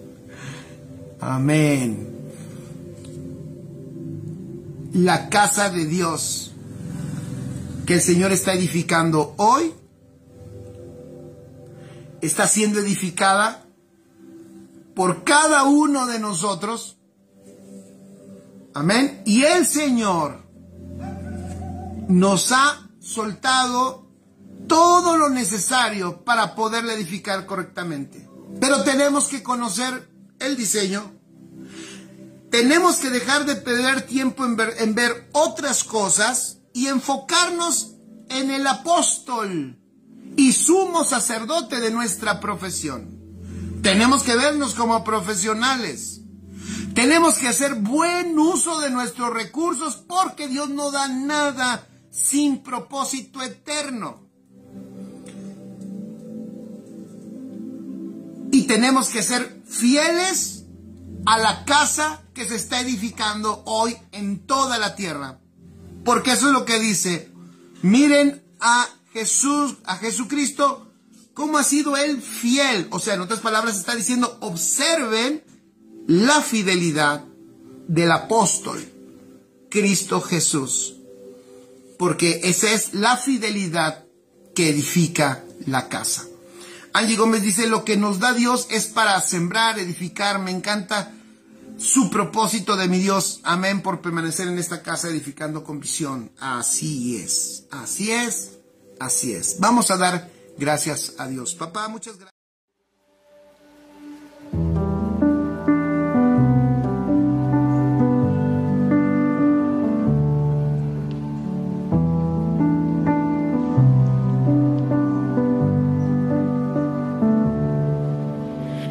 Amén. La casa de Dios que el Señor está edificando hoy está siendo edificada por cada uno de nosotros. Amén. Y el Señor nos ha soltado todo lo necesario para poderla edificar correctamente. Pero tenemos que conocer el diseño. Tenemos que dejar de perder tiempo en ver otras cosas y enfocarnos en el apóstol y sumo sacerdote de nuestra profesión. Tenemos que vernos como profesionales. Tenemos que hacer buen uso de nuestros recursos porque Dios no da nada sin propósito eterno. Y tenemos que ser fieles a la casa que se está edificando hoy en toda la tierra. Porque eso es lo que dice. Miren a Jesús, a Jesucristo, cómo ha sido Él fiel. O sea, en otras palabras está diciendo, observen la fidelidad del apóstol Cristo Jesús. Porque esa es la fidelidad que edifica la casa. Angie Gómez dice, lo que nos da Dios es para sembrar, edificar. Me encanta su propósito de mi Dios. Amén, por permanecer en esta casa edificando con visión. Así es, así es, así es. Vamos a dar gracias a Dios. Papá, muchas gracias.